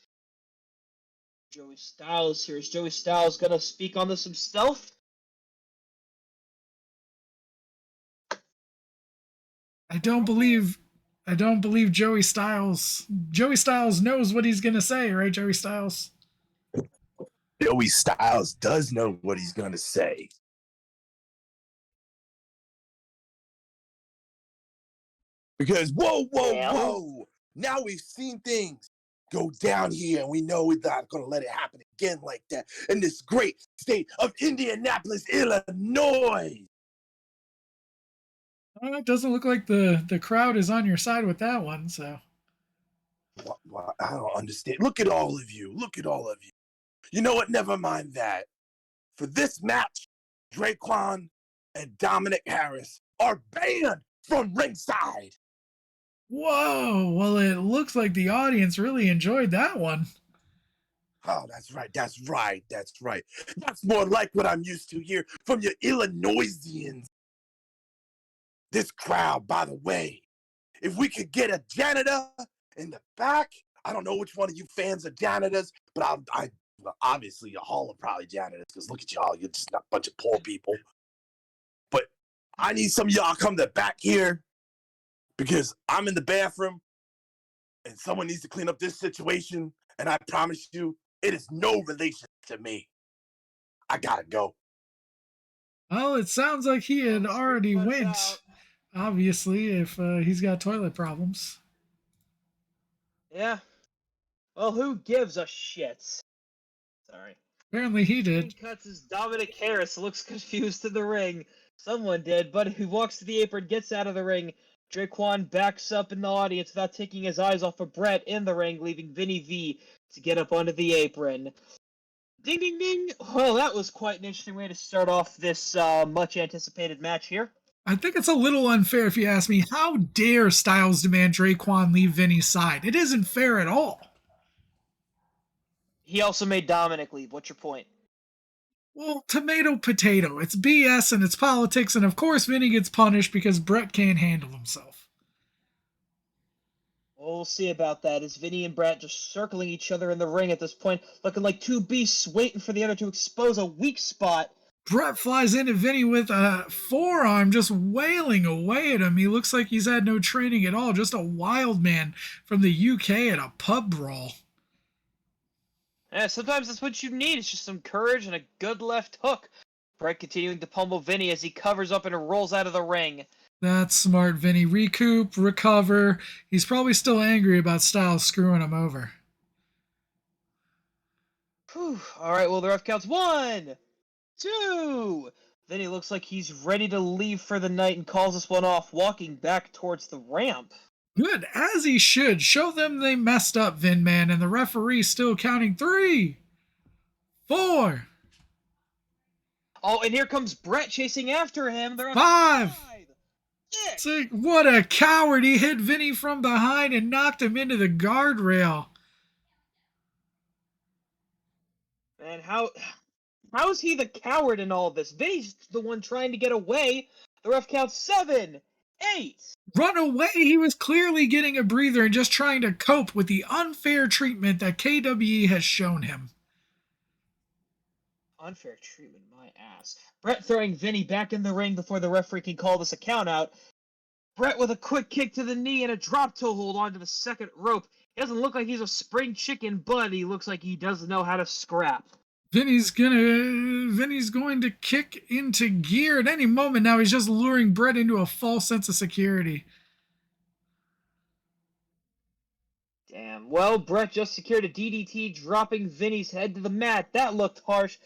Is Joey Styles gonna speak on this himself? I don't believe Joey Styles. Joey Styles knows what he's gonna say, right, Joey Styles? Joey Styles does know what he's going to say. Because, whoa. Now we've seen things go down here, and we know we're not going to let it happen again like that in this great state of Indianapolis, Illinois. Well, it doesn't look like the crowd is on your side with that one, so. Well, I don't understand. Look at all of you. You know what? Never mind that. For this match, Drakewan and Dominic Harris are banned from ringside. Whoa! Well, it looks like the audience really enjoyed that one. Oh, that's right. That's more like what I'm used to here from your Illinoisians. This crowd, by the way, if we could get a janitor in the back, I don't know which one of you fans are janitors, but well, obviously your hall are probably janitors, because look at y'all, you're just not a bunch of poor people. But I need some of y'all come to the back here, because I'm in the bathroom, and someone needs to clean up this situation, and I promise you, it is no relation to me. I gotta go. Well, it sounds like he had already went. Obviously, if he's got toilet problems. Yeah. Well, who gives a shit? Sorry. Apparently he Between did. cuts as Dominic Harris looks confused in the ring. Someone did, but he walks to the apron, gets out of the ring. Draquan backs up in the audience without taking his eyes off of Brett in the ring, leaving Vinny V to get up onto the apron. Ding ding ding! Well, that was quite an interesting way to start off this much anticipated match here. I think it's a little unfair if you ask me. How dare Styles demand Draquan leave Vinny's side? It isn't fair at all. He also made Dominic leave. What's your point? Well, tomato potato. It's BS and it's politics, and of course Vinny gets punished because Brett can't handle himself. Well, we'll see about that. Is Vinny and Brett just circling each other in the ring at this point, looking like two beasts waiting for the other to expose a weak spot? Brett flies into Vinny with a forearm, just wailing away at him. He looks like he's had no training at all, just a wild man from the UK at a pub brawl. Yeah, sometimes that's what you need. It's just some courage and a good left hook. Brett continuing to pummel Vinny as he covers up and rolls out of the ring. That's smart, Vinny. Recoup, recover. He's probably still angry about Styles screwing him over. Whew. All right, well, the ref counts 1, 2. Vinny looks like he's ready to leave for the night and calls this one off, walking back towards the ramp. Good, as he should. Show them they messed up, Vin Man, and the referee still counting 3, 4. Oh, and here comes Brett chasing after him. They're 5, 6. 6. What a coward. He hit Vinny from behind and knocked him into the guardrail. And how is he the coward in all of this? Vinny's the one trying to get away. The ref counts 7, 8. Run away. He was clearly getting a breather and just trying to cope with the unfair treatment that KWE has shown him. Unfair treatment, my ass. Brett throwing Vinny back in the ring before the referee can call this a count out. Brett with a quick kick to the knee and a drop toe hold onto the second rope. He doesn't look like he's a spring chicken, but he looks like he doesn't know how to scrap. Vinny's going to kick into gear at any moment now. He's just luring Brett into a false sense of security. Damn. Well, Brett just secured a DDT, dropping Vinny's head to the mat. That looked harsh.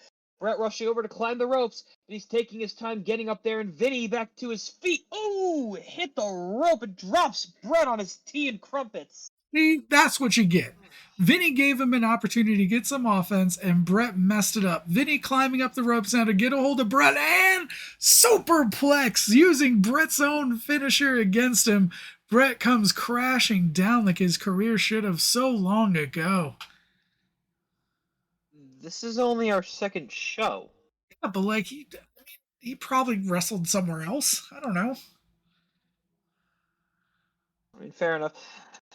Brett rushing over to climb the ropes, but he's taking his time getting up there, and Vinny back to his feet. Ooh, hit the rope and drops Brett on his tea and crumpets. See, that's what you get. Vinny gave him an opportunity to get some offense, and Brett messed it up. Vinny climbing up the ropes now to get a hold of Brett, and superplex using Brett's own finisher against him. Brett comes crashing down like his career should have so long ago. This is only our second show. Yeah, but like he probably wrestled somewhere else. I don't know. I mean, fair enough.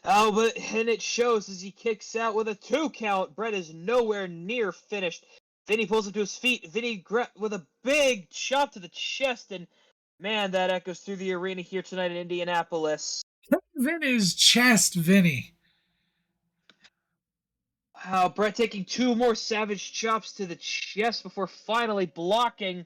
Oh, but and it shows as he kicks out with a 2 count. Brett is nowhere near finished. Vinny pulls him to his feet. Vinny with a big chop to the chest, and man, that echoes through the arena here tonight in Indianapolis. Vinny's chest, Vinny. Wow, Brett taking 2 more savage chops to the chest before finally blocking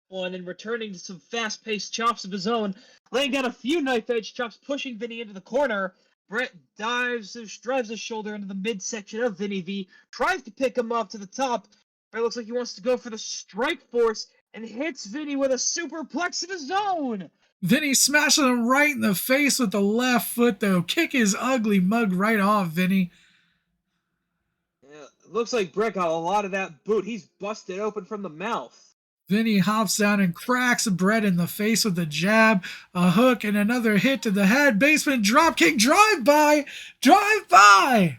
one and returning to some fast-paced chops of his own, laying down a few knife-edge chops, pushing Vinny into the corner. Brett drives his shoulder into the midsection of Vinny V, tries to pick him up to the top. Brett looks like he wants to go for the strike force and hits Vinny with a superplex of his own. Vinny smashes him right in the face with the left foot, though. Kick his ugly mug right off, Vinny. Yeah, looks like Brett got a lot of that boot. He's busted open from the mouth. Vinny hops down and cracks Brett in the face with a jab, a hook, and another hit to the head. Basement dropkick, drive by! Drive by!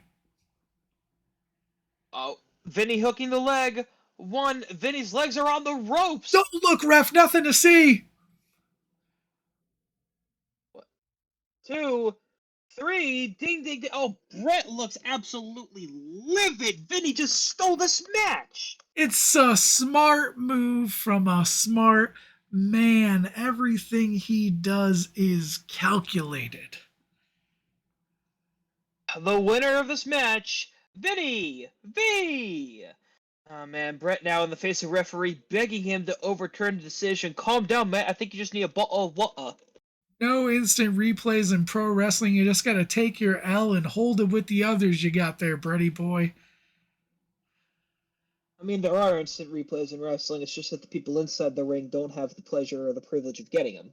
Oh, Vinny hooking the leg. 1, Vinny's legs are on the ropes. Don't look, ref, nothing to see. 2, 3, ding, ding, ding. Oh, Brett looks absolutely livid. Vinny just stole this match. It's a smart move from a smart man. Everything he does is calculated. The winner of this match, Vinny V. Oh, man, Brett now in the face of referee begging him to overturn the decision. Calm down, man. I think you just need a bottle of water. No instant replays in pro wrestling. You just got to take your L and hold it with the others you got there, Brady boy. I mean, there are instant replays in wrestling. It's just that the people inside the ring don't have the pleasure or the privilege of getting them.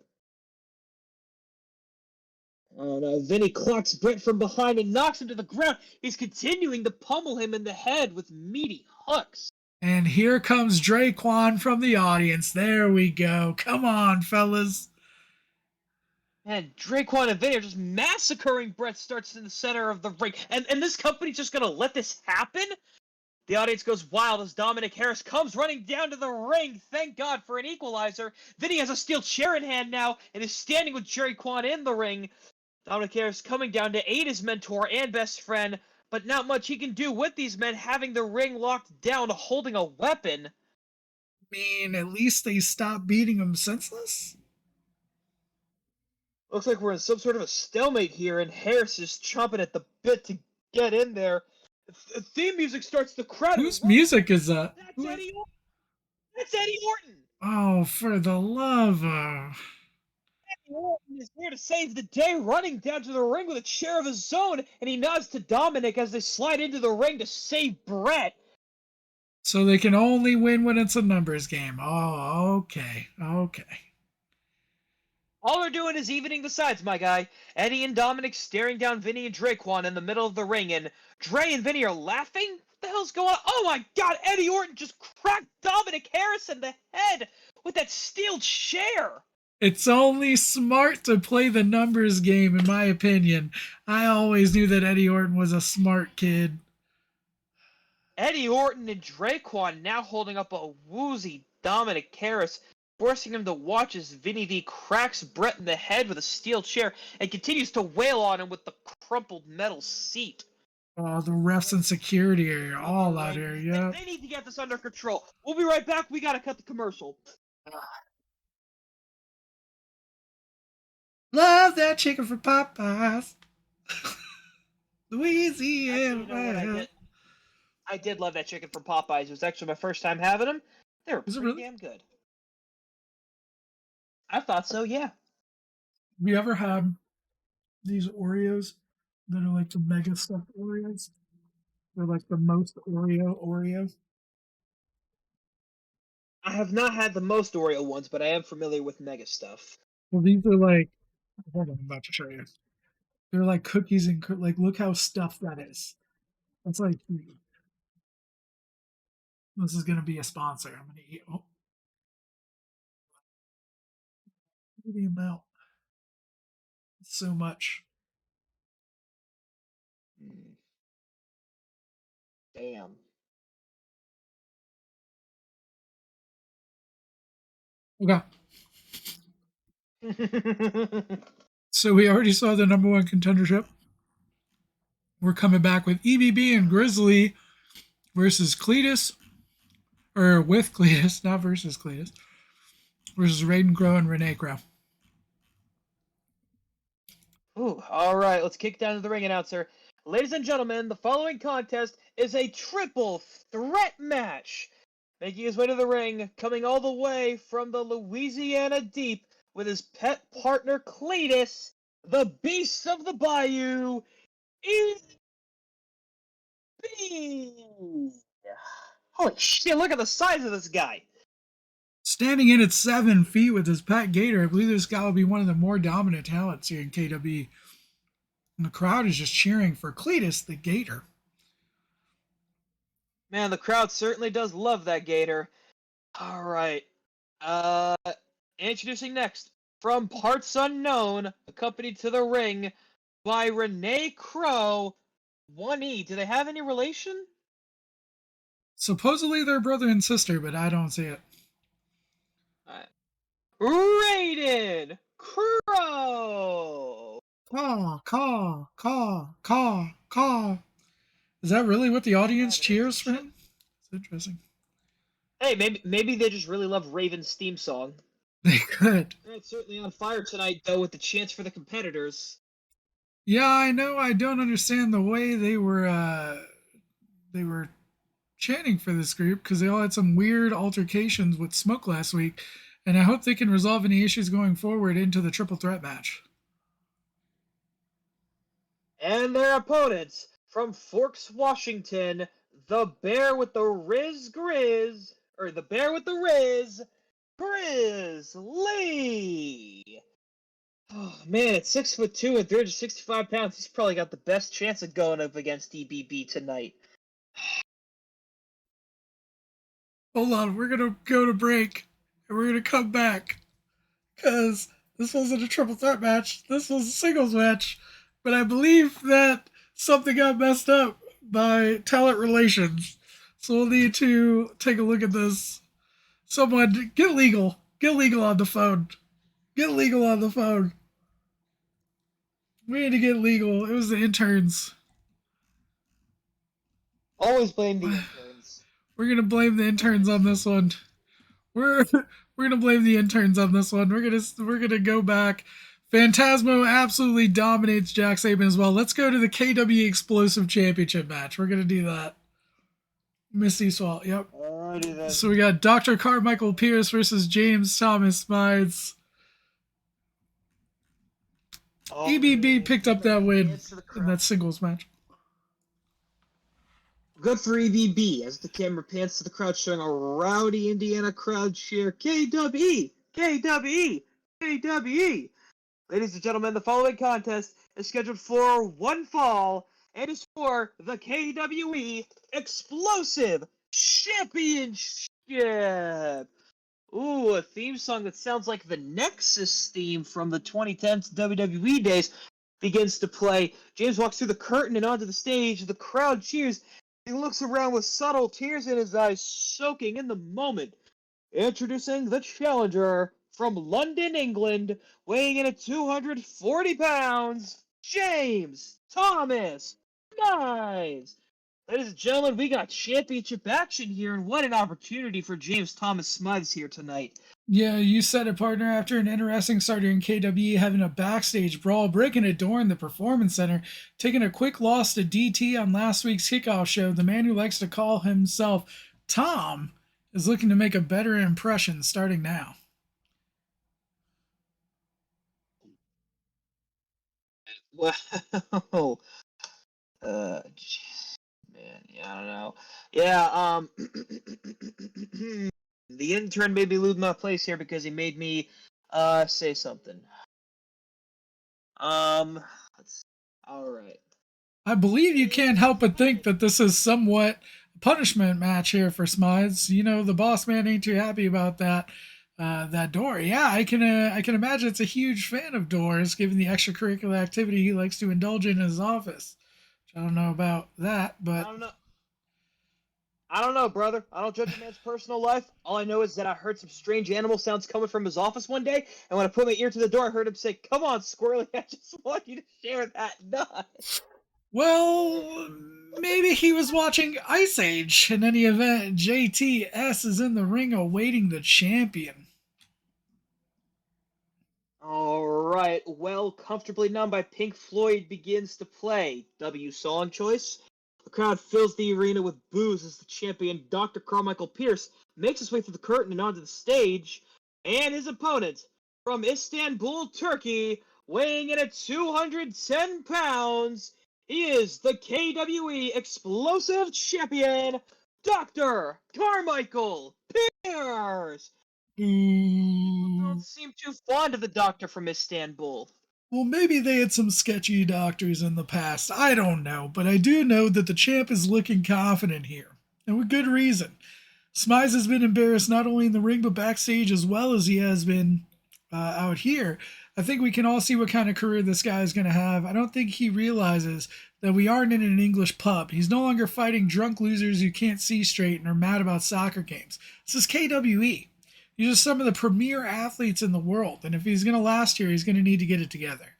Oh no, Vinny clocks Brett from behind and knocks him to the ground. He's continuing to pummel him in the head with meaty hooks. And here comes Draquan from the audience. There we go. Come on, fellas. And Draquan and Vinny are just massacring Bret Starts in the center of the ring. And this company's just going to let this happen? The audience goes wild as Dominic Harris comes running down to the ring. Thank God for an equalizer. Vinny has a steel chair in hand now and is standing with Draquan in the ring. Dominic Harris coming down to aid his mentor and best friend, but not much he can do with these men having the ring locked down, holding a weapon. I mean, at least they stopped beating him senseless. Looks like we're in some sort of a stalemate here, and Harris is chomping at the bit to get in there. The theme music starts, the crowd. Whose music is that? That's Eddie Orton. That's Eddie Orton. Oh, for the love of... Eddie Orton is here to save the day, running down to the ring with a chair of his own, and he nods to Dominic as they slide into the ring to save Brett. So they can only win when it's a numbers game. Oh, okay. Okay. All they're doing is evening the sides, my guy. Eddie and Dominic staring down Vinny and Draquan in the middle of the ring, and Dre and Vinny are laughing? What the hell's going on? Oh my god, Eddie Orton just cracked Dominic Harris in the head with that steel chair! It's only smart to play the numbers game, in my opinion. I always knew that Eddie Orton was a smart kid. Eddie Orton and Draquan now holding up a woozy Dominic Harris, forcing him to watch as Vinny V cracks Brett in the head with a steel chair and continues to wail on him with the crumpled metal seat. Oh, the refs and security are all out here, yeah. They need to get this under control. We'll be right back. We gotta cut the commercial. Love that chicken from Popeyes. Louisiana. Actually, you know what I did love that chicken from Popeyes. It was actually my first time having them. They were pretty really? damn good. I thought so, yeah. Have you ever had these Oreos that are like the mega stuffed Oreos? They're like the most Oreos. I have not had the most Oreo ones, but I am familiar with Mega stuff. Well, these are like, hold on, I'm about to show you. They're like cookies and like, look how stuffed that is. That's like, this is gonna be a sponsor. I'm gonna eat. Oh, look at the amount. It's so much. Damn. Okay. So we already saw the number one contendership. We're coming back with EBB and Grizzly versus Cletus, or with Cletus, not versus Cletus, versus Raiden Crow and Renee Crow. Ooh, all right, let's kick down to the ring announcer. Ladies and gentlemen, the following contest is a triple threat match. Making his way to the ring, coming all the way from the Louisiana Deep with his pet partner Cletus, the Beast of the Bayou, EB. Holy shit, look at the size of this guy. Standing in at 7 feet with his pet gator, I believe this guy will be one of the more dominant talents here in KWE. And the crowd is just cheering for Cletus the gator. Man, the crowd certainly does love that gator. All right. Introducing next, from Parts Unknown, accompanied to the ring by Renee Crow, 1E. Do they have any relation? Supposedly they're brother and sister, but I don't see it. Raiden Crow! Caw. Is that really what the audience cheers for him? It's interesting. Hey, maybe they just really love Raven's theme song. They could. It's certainly on fire tonight, though, with the chance for the competitors. Yeah, I know. I don't understand the way they were chanting for this group because they all had some weird altercations with Smoke last week, and I hope they can resolve any issues going forward into the triple threat match. And their opponents from Forks, Washington, the Bear with the the Bear with the Grizz Lee. Oh man, at 6'2" and 365 pounds, he's probably got the best chance of going up against EBB tonight. Hold on, we're gonna go to break, and we're gonna come back, because this wasn't a triple threat match. This was a singles match, but I believe that something got messed up by talent relations. So we'll need to take a look at this. Someone get legal. Get legal on the phone. Get legal on the phone. We need to get legal. It was the interns. Always blame the interns. We're gonna blame the interns on this one. We're gonna blame the interns on this one. We're gonna go back. Phantasmo absolutely dominates Jack Saban as well. Let's go to the KWE Explosive Championship match. We're gonna do that. Misty Swalt. Yep. Alrighty then. So we got Dr. Carmichael Pierce versus James Thomas Smides. EBB picked up that win in that singles match. Good for EBB as the camera pans to the crowd, showing a rowdy Indiana crowd cheer. KWE! KWE! KWE! Ladies and gentlemen, the following contest is scheduled for one fall and is for the KWE Explosive Championship. Ooh, a theme song that sounds like the Nexus theme from the 2010s WWE days begins to play. James walks through the curtain and onto the stage. The crowd cheers. He looks around with subtle tears in his eyes, soaking in the moment. Introducing the challenger from London, England, weighing in at 240 pounds, James Thomas Smides. Ladies and gentlemen, we got championship action here, and what an opportunity for James Thomas Smides here tonight. Yeah, you said it, partner. After an interesting start in KWE, having a backstage brawl, breaking a door in the Performance Center, taking a quick loss to DT on last week's kickoff show, the man who likes to call himself Tom is looking to make a better impression starting now. Well, man, yeah, I don't know. Yeah, the intern made me lose my place here because he made me say something. All right. I believe you can't help but think that this is somewhat a punishment match here for Smides. You know, the boss man ain't too happy about that door. Yeah, I can imagine it's a huge fan of doors, given the extracurricular activity he likes to indulge in his office. I don't know about that, but I don't know, brother. I don't judge a man's personal life. All I know is that I heard some strange animal sounds coming from his office one day, and when I put my ear to the door, I heard him say, "Come on, Squirrely, I just want you to share that nut." well, maybe he was watching Ice Age. In any event, JTS is in the ring awaiting the champion. Alright, well, Comfortably Numb by Pink Floyd begins to play. W song choice. The crowd fills the arena with boos as the champion, Dr. Carmichael Pierce, makes his way through the curtain and onto the stage. And his opponent, from Istanbul, Turkey, weighing in at 210 pounds, he is the KWE Explosive Champion, Dr. Carmichael Pierce. People don't seem too fond of the doctor from Istanbul. Well, maybe they had some sketchy doctors in the past. I don't know, but I do know that the champ is looking confident here, and with good reason. Smize has been embarrassed not only in the ring but backstage as well as he has been out here. I think we can all see what kind of career this guy is going to have. I don't think he realizes that we aren't in an English pub. He's no longer fighting drunk losers who can't see straight and are mad about soccer games. This is KWE. These are some of the premier athletes in the world, and if he's going to last here, he's going to need to get it together.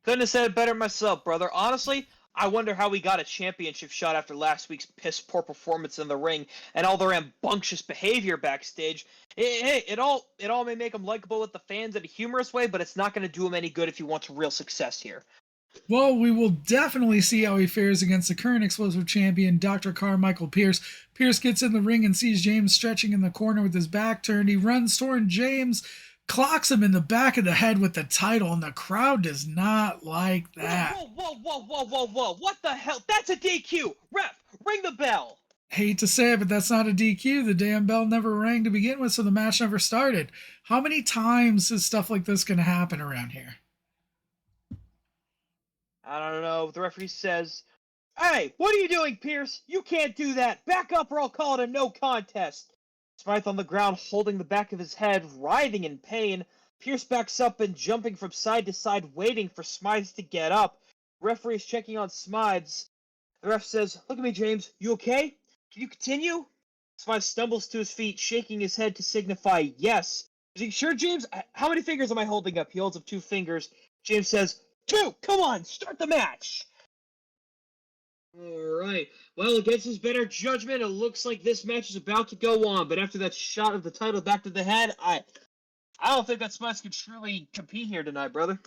Couldn't have said it better myself, brother. Honestly, I wonder how we got a championship shot after last week's piss-poor performance in the ring and all their rambunctious behavior backstage. Hey, it all may make him likable with the fans in a humorous way, but it's not going to do him any good if he wants real success here. Well, we will definitely see how he fares against the current explosive champion, Dr. Carmichael Pierce. Pierce gets in the ring and sees James stretching in the corner with his back turned. He runs toward James, clocks him in the back of the head with the title, and the crowd does not like Whoa, that. whoa, whoa, whoa, whoa, whoa, whoa! What the hell? That's a DQ! Ref, ring the bell! Hate to say it, but that's not a DQ. The damn bell never rang to begin with, so the match never started. How many times is stuff like this going to happen around here? I don't know. The referee says, "Hey, what are you doing, Pierce? You can't do that. Back up or I'll call it a no contest." Smythe on the ground holding the back of his head, writhing in pain. Pierce backs up and jumping from side to side, waiting for Smythe to get up. Referee's checking on Smythe. The ref says, "Look at me, James. You okay? Can you continue?" Smythe stumbles to his feet, shaking his head to signify yes. Is he sure, James? How many fingers am I holding up? He holds up 2 fingers. James says, "Two! Come on, start the match!" Alright. Well, against his better judgment, it looks like this match is about to go on, but after that shot of the title back to the head, I don't think that Smythe can truly compete here tonight, brother.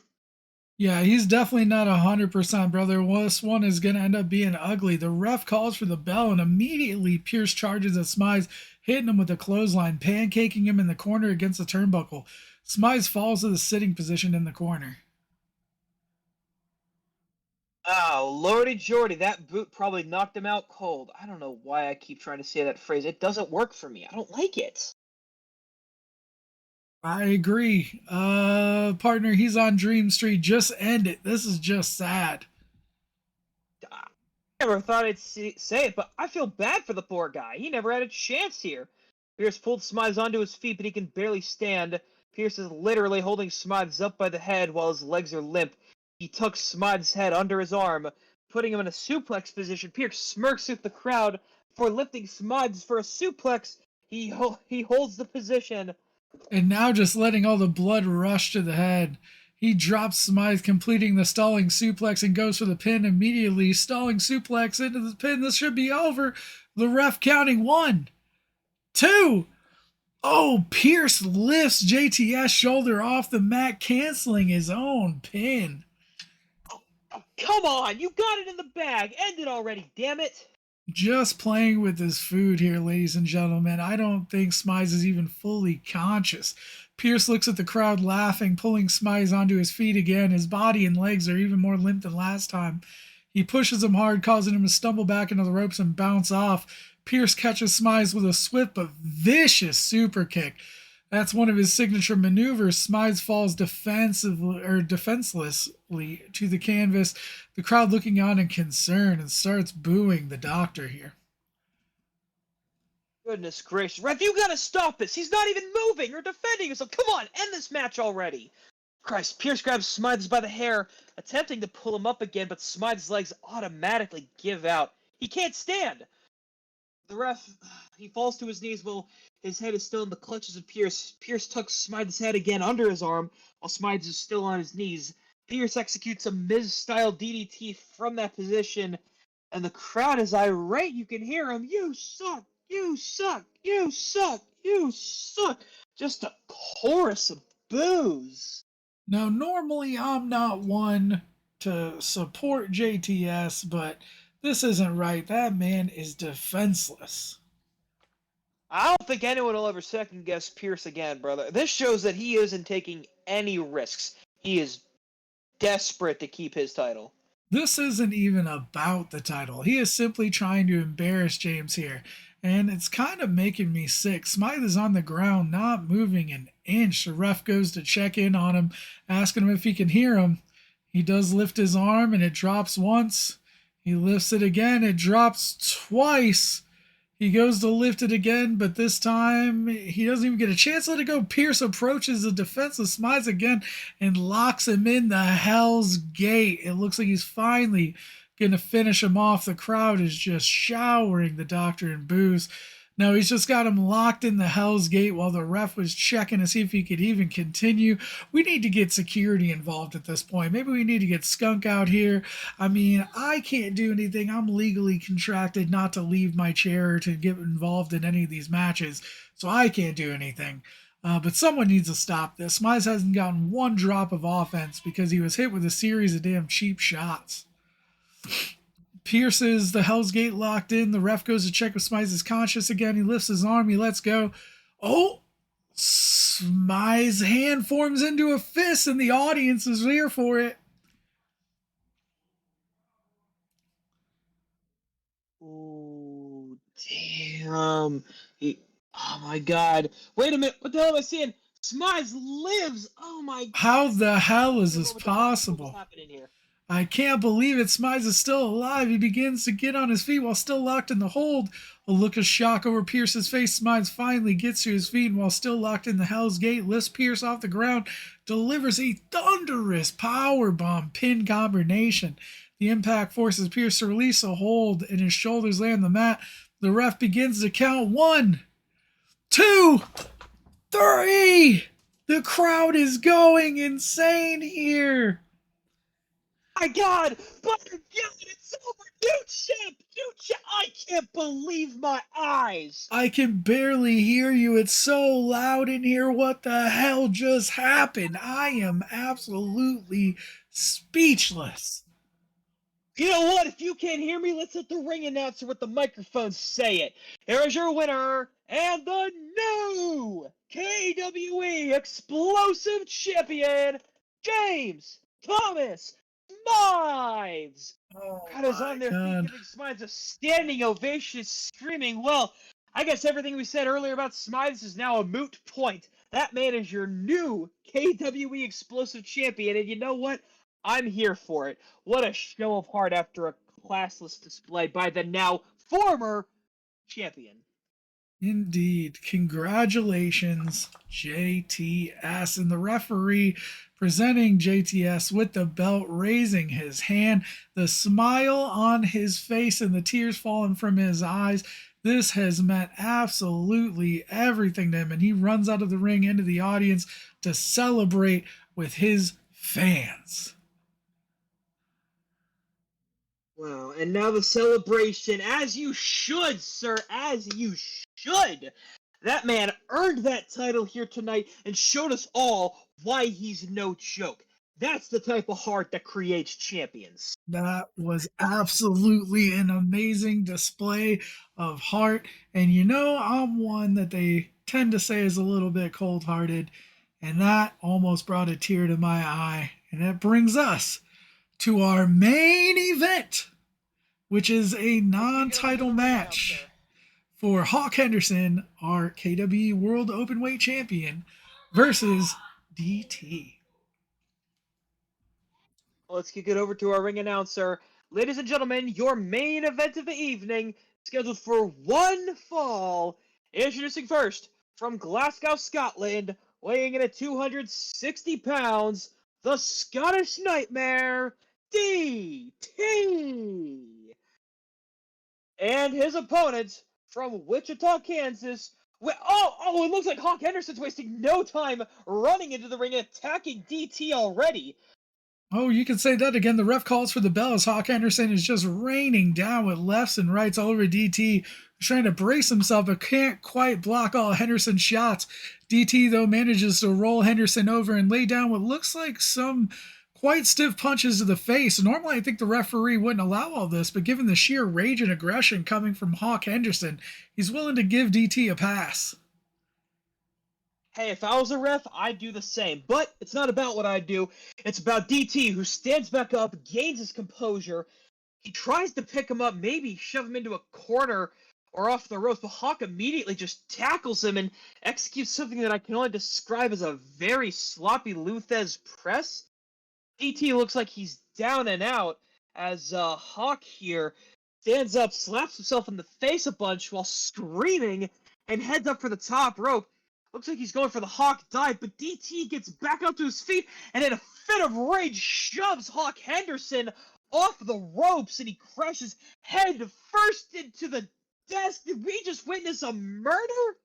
Yeah, he's definitely not 100%, brother. This one is going to end up being ugly. The ref calls for the bell, and immediately Pierce charges at Smize, hitting him with a clothesline, pancaking him in the corner against the turnbuckle. Smize falls to the sitting position in the corner. Oh, Lordy Jordy, that boot probably knocked him out cold. I don't know why I keep trying to say that phrase. It doesn't work for me. I don't like it. I agree. Partner, he's on Dream Street. Just end it. This is just sad. I never thought I'd say it, but I feel bad for the poor guy. He never had a chance here. Pierce pulled Smiles onto his feet, but he can barely stand. Pierce is literally holding Smiles up by the head while his legs are limp. He tucks Smiles' head under his arm, putting him in a suplex position. Pierce smirks at the crowd for lifting Smiles for a suplex. He holds the position. And now just letting all the blood rush to the head. He drops Smythe, completing the stalling suplex, and goes for the pin immediately. Stalling suplex into the pin. This should be over. The ref counting 1, 2. Oh, Pierce lifts JTS shoulder off the mat, canceling his own pin. Oh, come on, you got it in the bag. End it already, damn it. Just playing with his food here, ladies and gentlemen. I don't think Smize is even fully conscious. Pierce looks at the crowd laughing, pulling Smize onto his feet again. His body and legs are even more limp than last time. He pushes him hard, causing him to stumble back into the ropes and bounce off. Pierce catches Smize with a swift but vicious super kick. That's one of his signature maneuvers. Smize falls defenselessly to the canvas, the crowd looking on in concern, and starts booing the doctor here. Goodness gracious. Ref, you gotta stop this. He's not even moving or defending himself. Come on, end this match already. Christ, Pierce grabs Smythes by the hair, attempting to pull him up again, but Smythes' legs automatically give out. He can't stand. The ref, he falls to his knees while his head is still in the clutches of Pierce. Pierce tucks Smythes' head again under his arm while Smythes is still on his knees. Pierce executes a Miz-style DDT from that position, and the crowd is irate. You can hear him. You suck. You suck. You suck. You suck. Just a chorus of boos. Now, normally I'm not one to support JTS, but this isn't right. That man is defenseless. I don't think anyone will ever second guess Pierce again, brother. This shows that he isn't taking any risks. He is desperate to keep his title. This isn't even about the title. He is simply trying to embarrass James here. And it's kind of making me sick. Smythe is on the ground, not moving an inch. The ref goes to check in on him, asking him if he can hear him. He does lift his arm, and it drops once. He lifts it again, it drops twice. He goes to lift it again, but this time he doesn't even get a chance to let it go. Pierce approaches the defenseless Smythe again and locks him in the Hell's Gate. It looks like he's finally going to finish him off. The crowd is just showering the doctor in boos. No, he's just got him locked in the Hell's Gate while the ref was checking to see if he could even continue. We need to get security involved at this point. Maybe we need to get Skunk out here. I mean, I can't do anything. I'm legally contracted not to leave my chair or to get involved in any of these matches, so I can't do anything. But someone needs to stop this. Smize hasn't gotten one drop of offense because he was hit with a series of damn cheap shots. Pierces the Hell's Gate locked in. The ref goes to check if Smize is conscious again. He lifts his arm. He lets go. Oh, Smize's hand forms into a fist, and the audience is here for it. Ooh, damn. Oh my god. Wait a minute. What the hell am I seeing? Smize lives. Oh my. How the hell is this What possible? was happening here? I can't believe it. Smize is still alive. He begins to get on his feet while still locked in the hold. A look of shock over Pierce's face. Smize finally gets to his feet and while still locked in the Hell's Gate, lifts Pierce off the ground, delivers a thunderous powerbomb pin combination. The impact forces Pierce to release a hold and his shoulders land the mat. The ref begins to count 1, 2, 3. The crowd is going insane here. My god! But it's over! New champ! I can't believe my eyes! I can barely hear you. It's so loud in here. What the hell just happened? I am absolutely speechless. You know what? If you can't hear me, let's let the ring announcer with the microphone say it. Here is your winner and the new KWE Explosive Champion, James Thomas Smides. Oh Crowd is on their feet giving Smides a standing ovation, screaming, well, I guess everything we said earlier about Smides is now a moot point. That man is your new KWE Explosive Champion, and you know what? I'm here for it. What a show of heart after a classless display by the now former champion. Indeed. Congratulations, JTS. And the referee presenting JTS with the belt, raising his hand, the smile on his face and the tears falling from his eyes. This has meant absolutely everything to him. And he runs out of the ring into the audience to celebrate with his fans. Wow, and now the celebration, as you should, sir, as you should. That man earned that title here tonight and showed us all why he's no joke. That's the type of heart that creates champions. That was absolutely an amazing display of heart. And you know, I'm one that they tend to say is a little bit cold-hearted, and that almost brought a tear to my eye. And that brings us to our main event, which is a non-title match for Hawk Henderson, our KWE World Openweight Champion, versus DT. Let's kick it over to our ring announcer. Ladies and gentlemen, your main event of the evening, scheduled for one fall. Introducing first, from Glasgow, Scotland, weighing in at 260 pounds, the Scottish Nightmare, DT. And his opponent, from Wichita, Kansas, it looks like Hawk Henderson's wasting no time running into the ring and attacking DT already. Oh, you can say that again. The ref calls for the bell as Hawk Henderson is just raining down with lefts and rights all over DT, trying to brace himself but can't quite block all Henderson's shots. DT, though, manages to roll Henderson over and lay down what looks like some quite stiff punches to the face. Normally, I think the referee wouldn't allow all this, but given the sheer rage and aggression coming from Hawk Henderson, he's willing to give DT a pass. Hey, if I was a ref, I'd do the same. But it's not about what I do. It's about DT, who stands back up, gains his composure. He tries to pick him up, maybe shove him into a corner or off the ropes, but Hawk immediately just tackles him and executes something that I can only describe as a very sloppy Luthez press. DT looks like he's down and out as Hawk here stands up, slaps himself in the face a bunch while screaming, and heads up for the top rope. Looks like he's going for the Hawk dive, but DT gets back up to his feet and in a fit of rage shoves Hawk Henderson off the ropes and he crashes head first into the desk. Did we just witness a murder?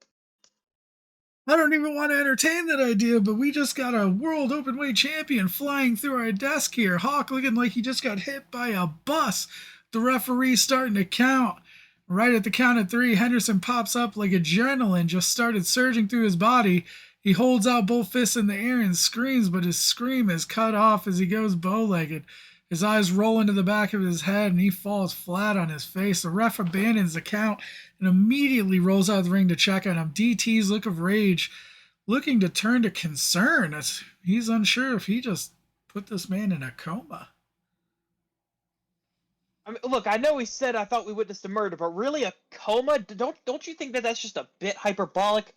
I don't even want to entertain that idea, but we just got a world openweight champion flying through our desk here. Hawk looking like he just got hit by a bus. The referee's starting to count. Right at the count of 3, Henderson pops up like adrenaline just started surging through his body. He holds out both fists in the air and screams, but his scream is cut off as he goes bow-legged. His eyes roll into the back of his head and he falls flat on his face. The ref abandons the count and immediately rolls out of the ring to check on him. DT's look of rage, looking to turn to concern as he's unsure if he just put this man in a coma. I mean, look, I know he said I thought we witnessed a murder, but really a coma? Don't you think that that's just a bit hyperbolic?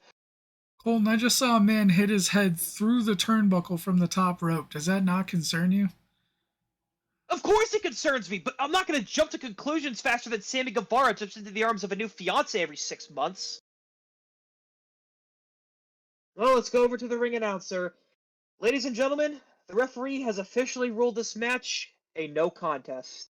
Colton, I just saw a man hit his head through the turnbuckle from the top rope. Does that not concern you? Of course it concerns me, but I'm not going to jump to conclusions faster than Sammy Guevara jumps into the arms of a new fiance every 6 months. Well, let's go over to the ring announcer. Ladies and gentlemen, the referee has officially ruled this match a no contest.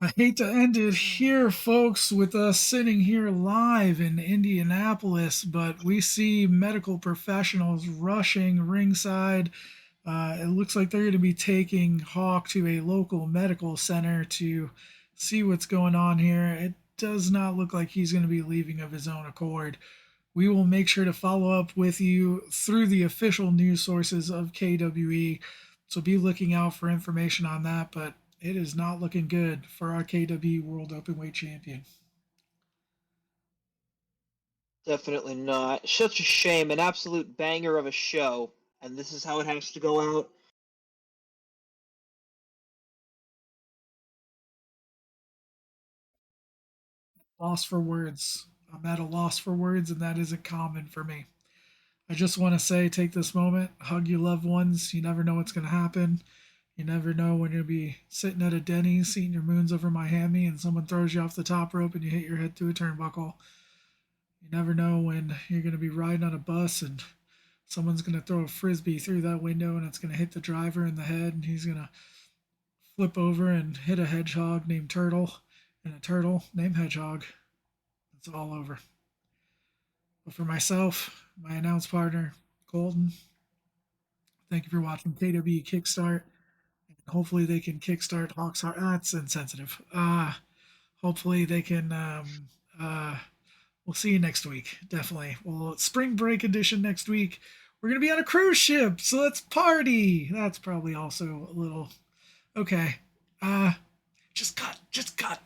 I hate to end it here, folks, with us sitting here live in Indianapolis, but we see medical professionals rushing ringside. It looks like they're going to be taking Hawk to a local medical center to see what's going on here. It does not look like he's going to be leaving of his own accord. We will make sure to follow up with you through the official news sources of KWE. So be looking out for information on that. But it is not looking good for our KWE World Openweight Champion. Definitely not. Such a shame, an absolute banger of a show. And this is how it has to go out. Loss for words. I'm at a loss for words, and that isn't common for me. I just want to say take this moment, hug your loved ones. You never know what's going to happen. You never know when you'll be sitting at a Denny's eating your moons over my hammy and someone throws you off the top rope and you hit your head through a turnbuckle. You never know when you're going to be riding on a bus and someone's going to throw a frisbee through that window and it's going to hit the driver in the head and he's going to flip over and hit a hedgehog named Turtle and a turtle named Hedgehog. It's all over. But for myself, my announce partner, Colton, thank you for watching KWE Kickstart. Hopefully they can kickstart Hawks Heart. That's insensitive. Hopefully they can. We'll see you next week. Definitely. Well, spring break edition next week. We're gonna be on a cruise ship, so let's party. That's probably also a little okay. Just cut.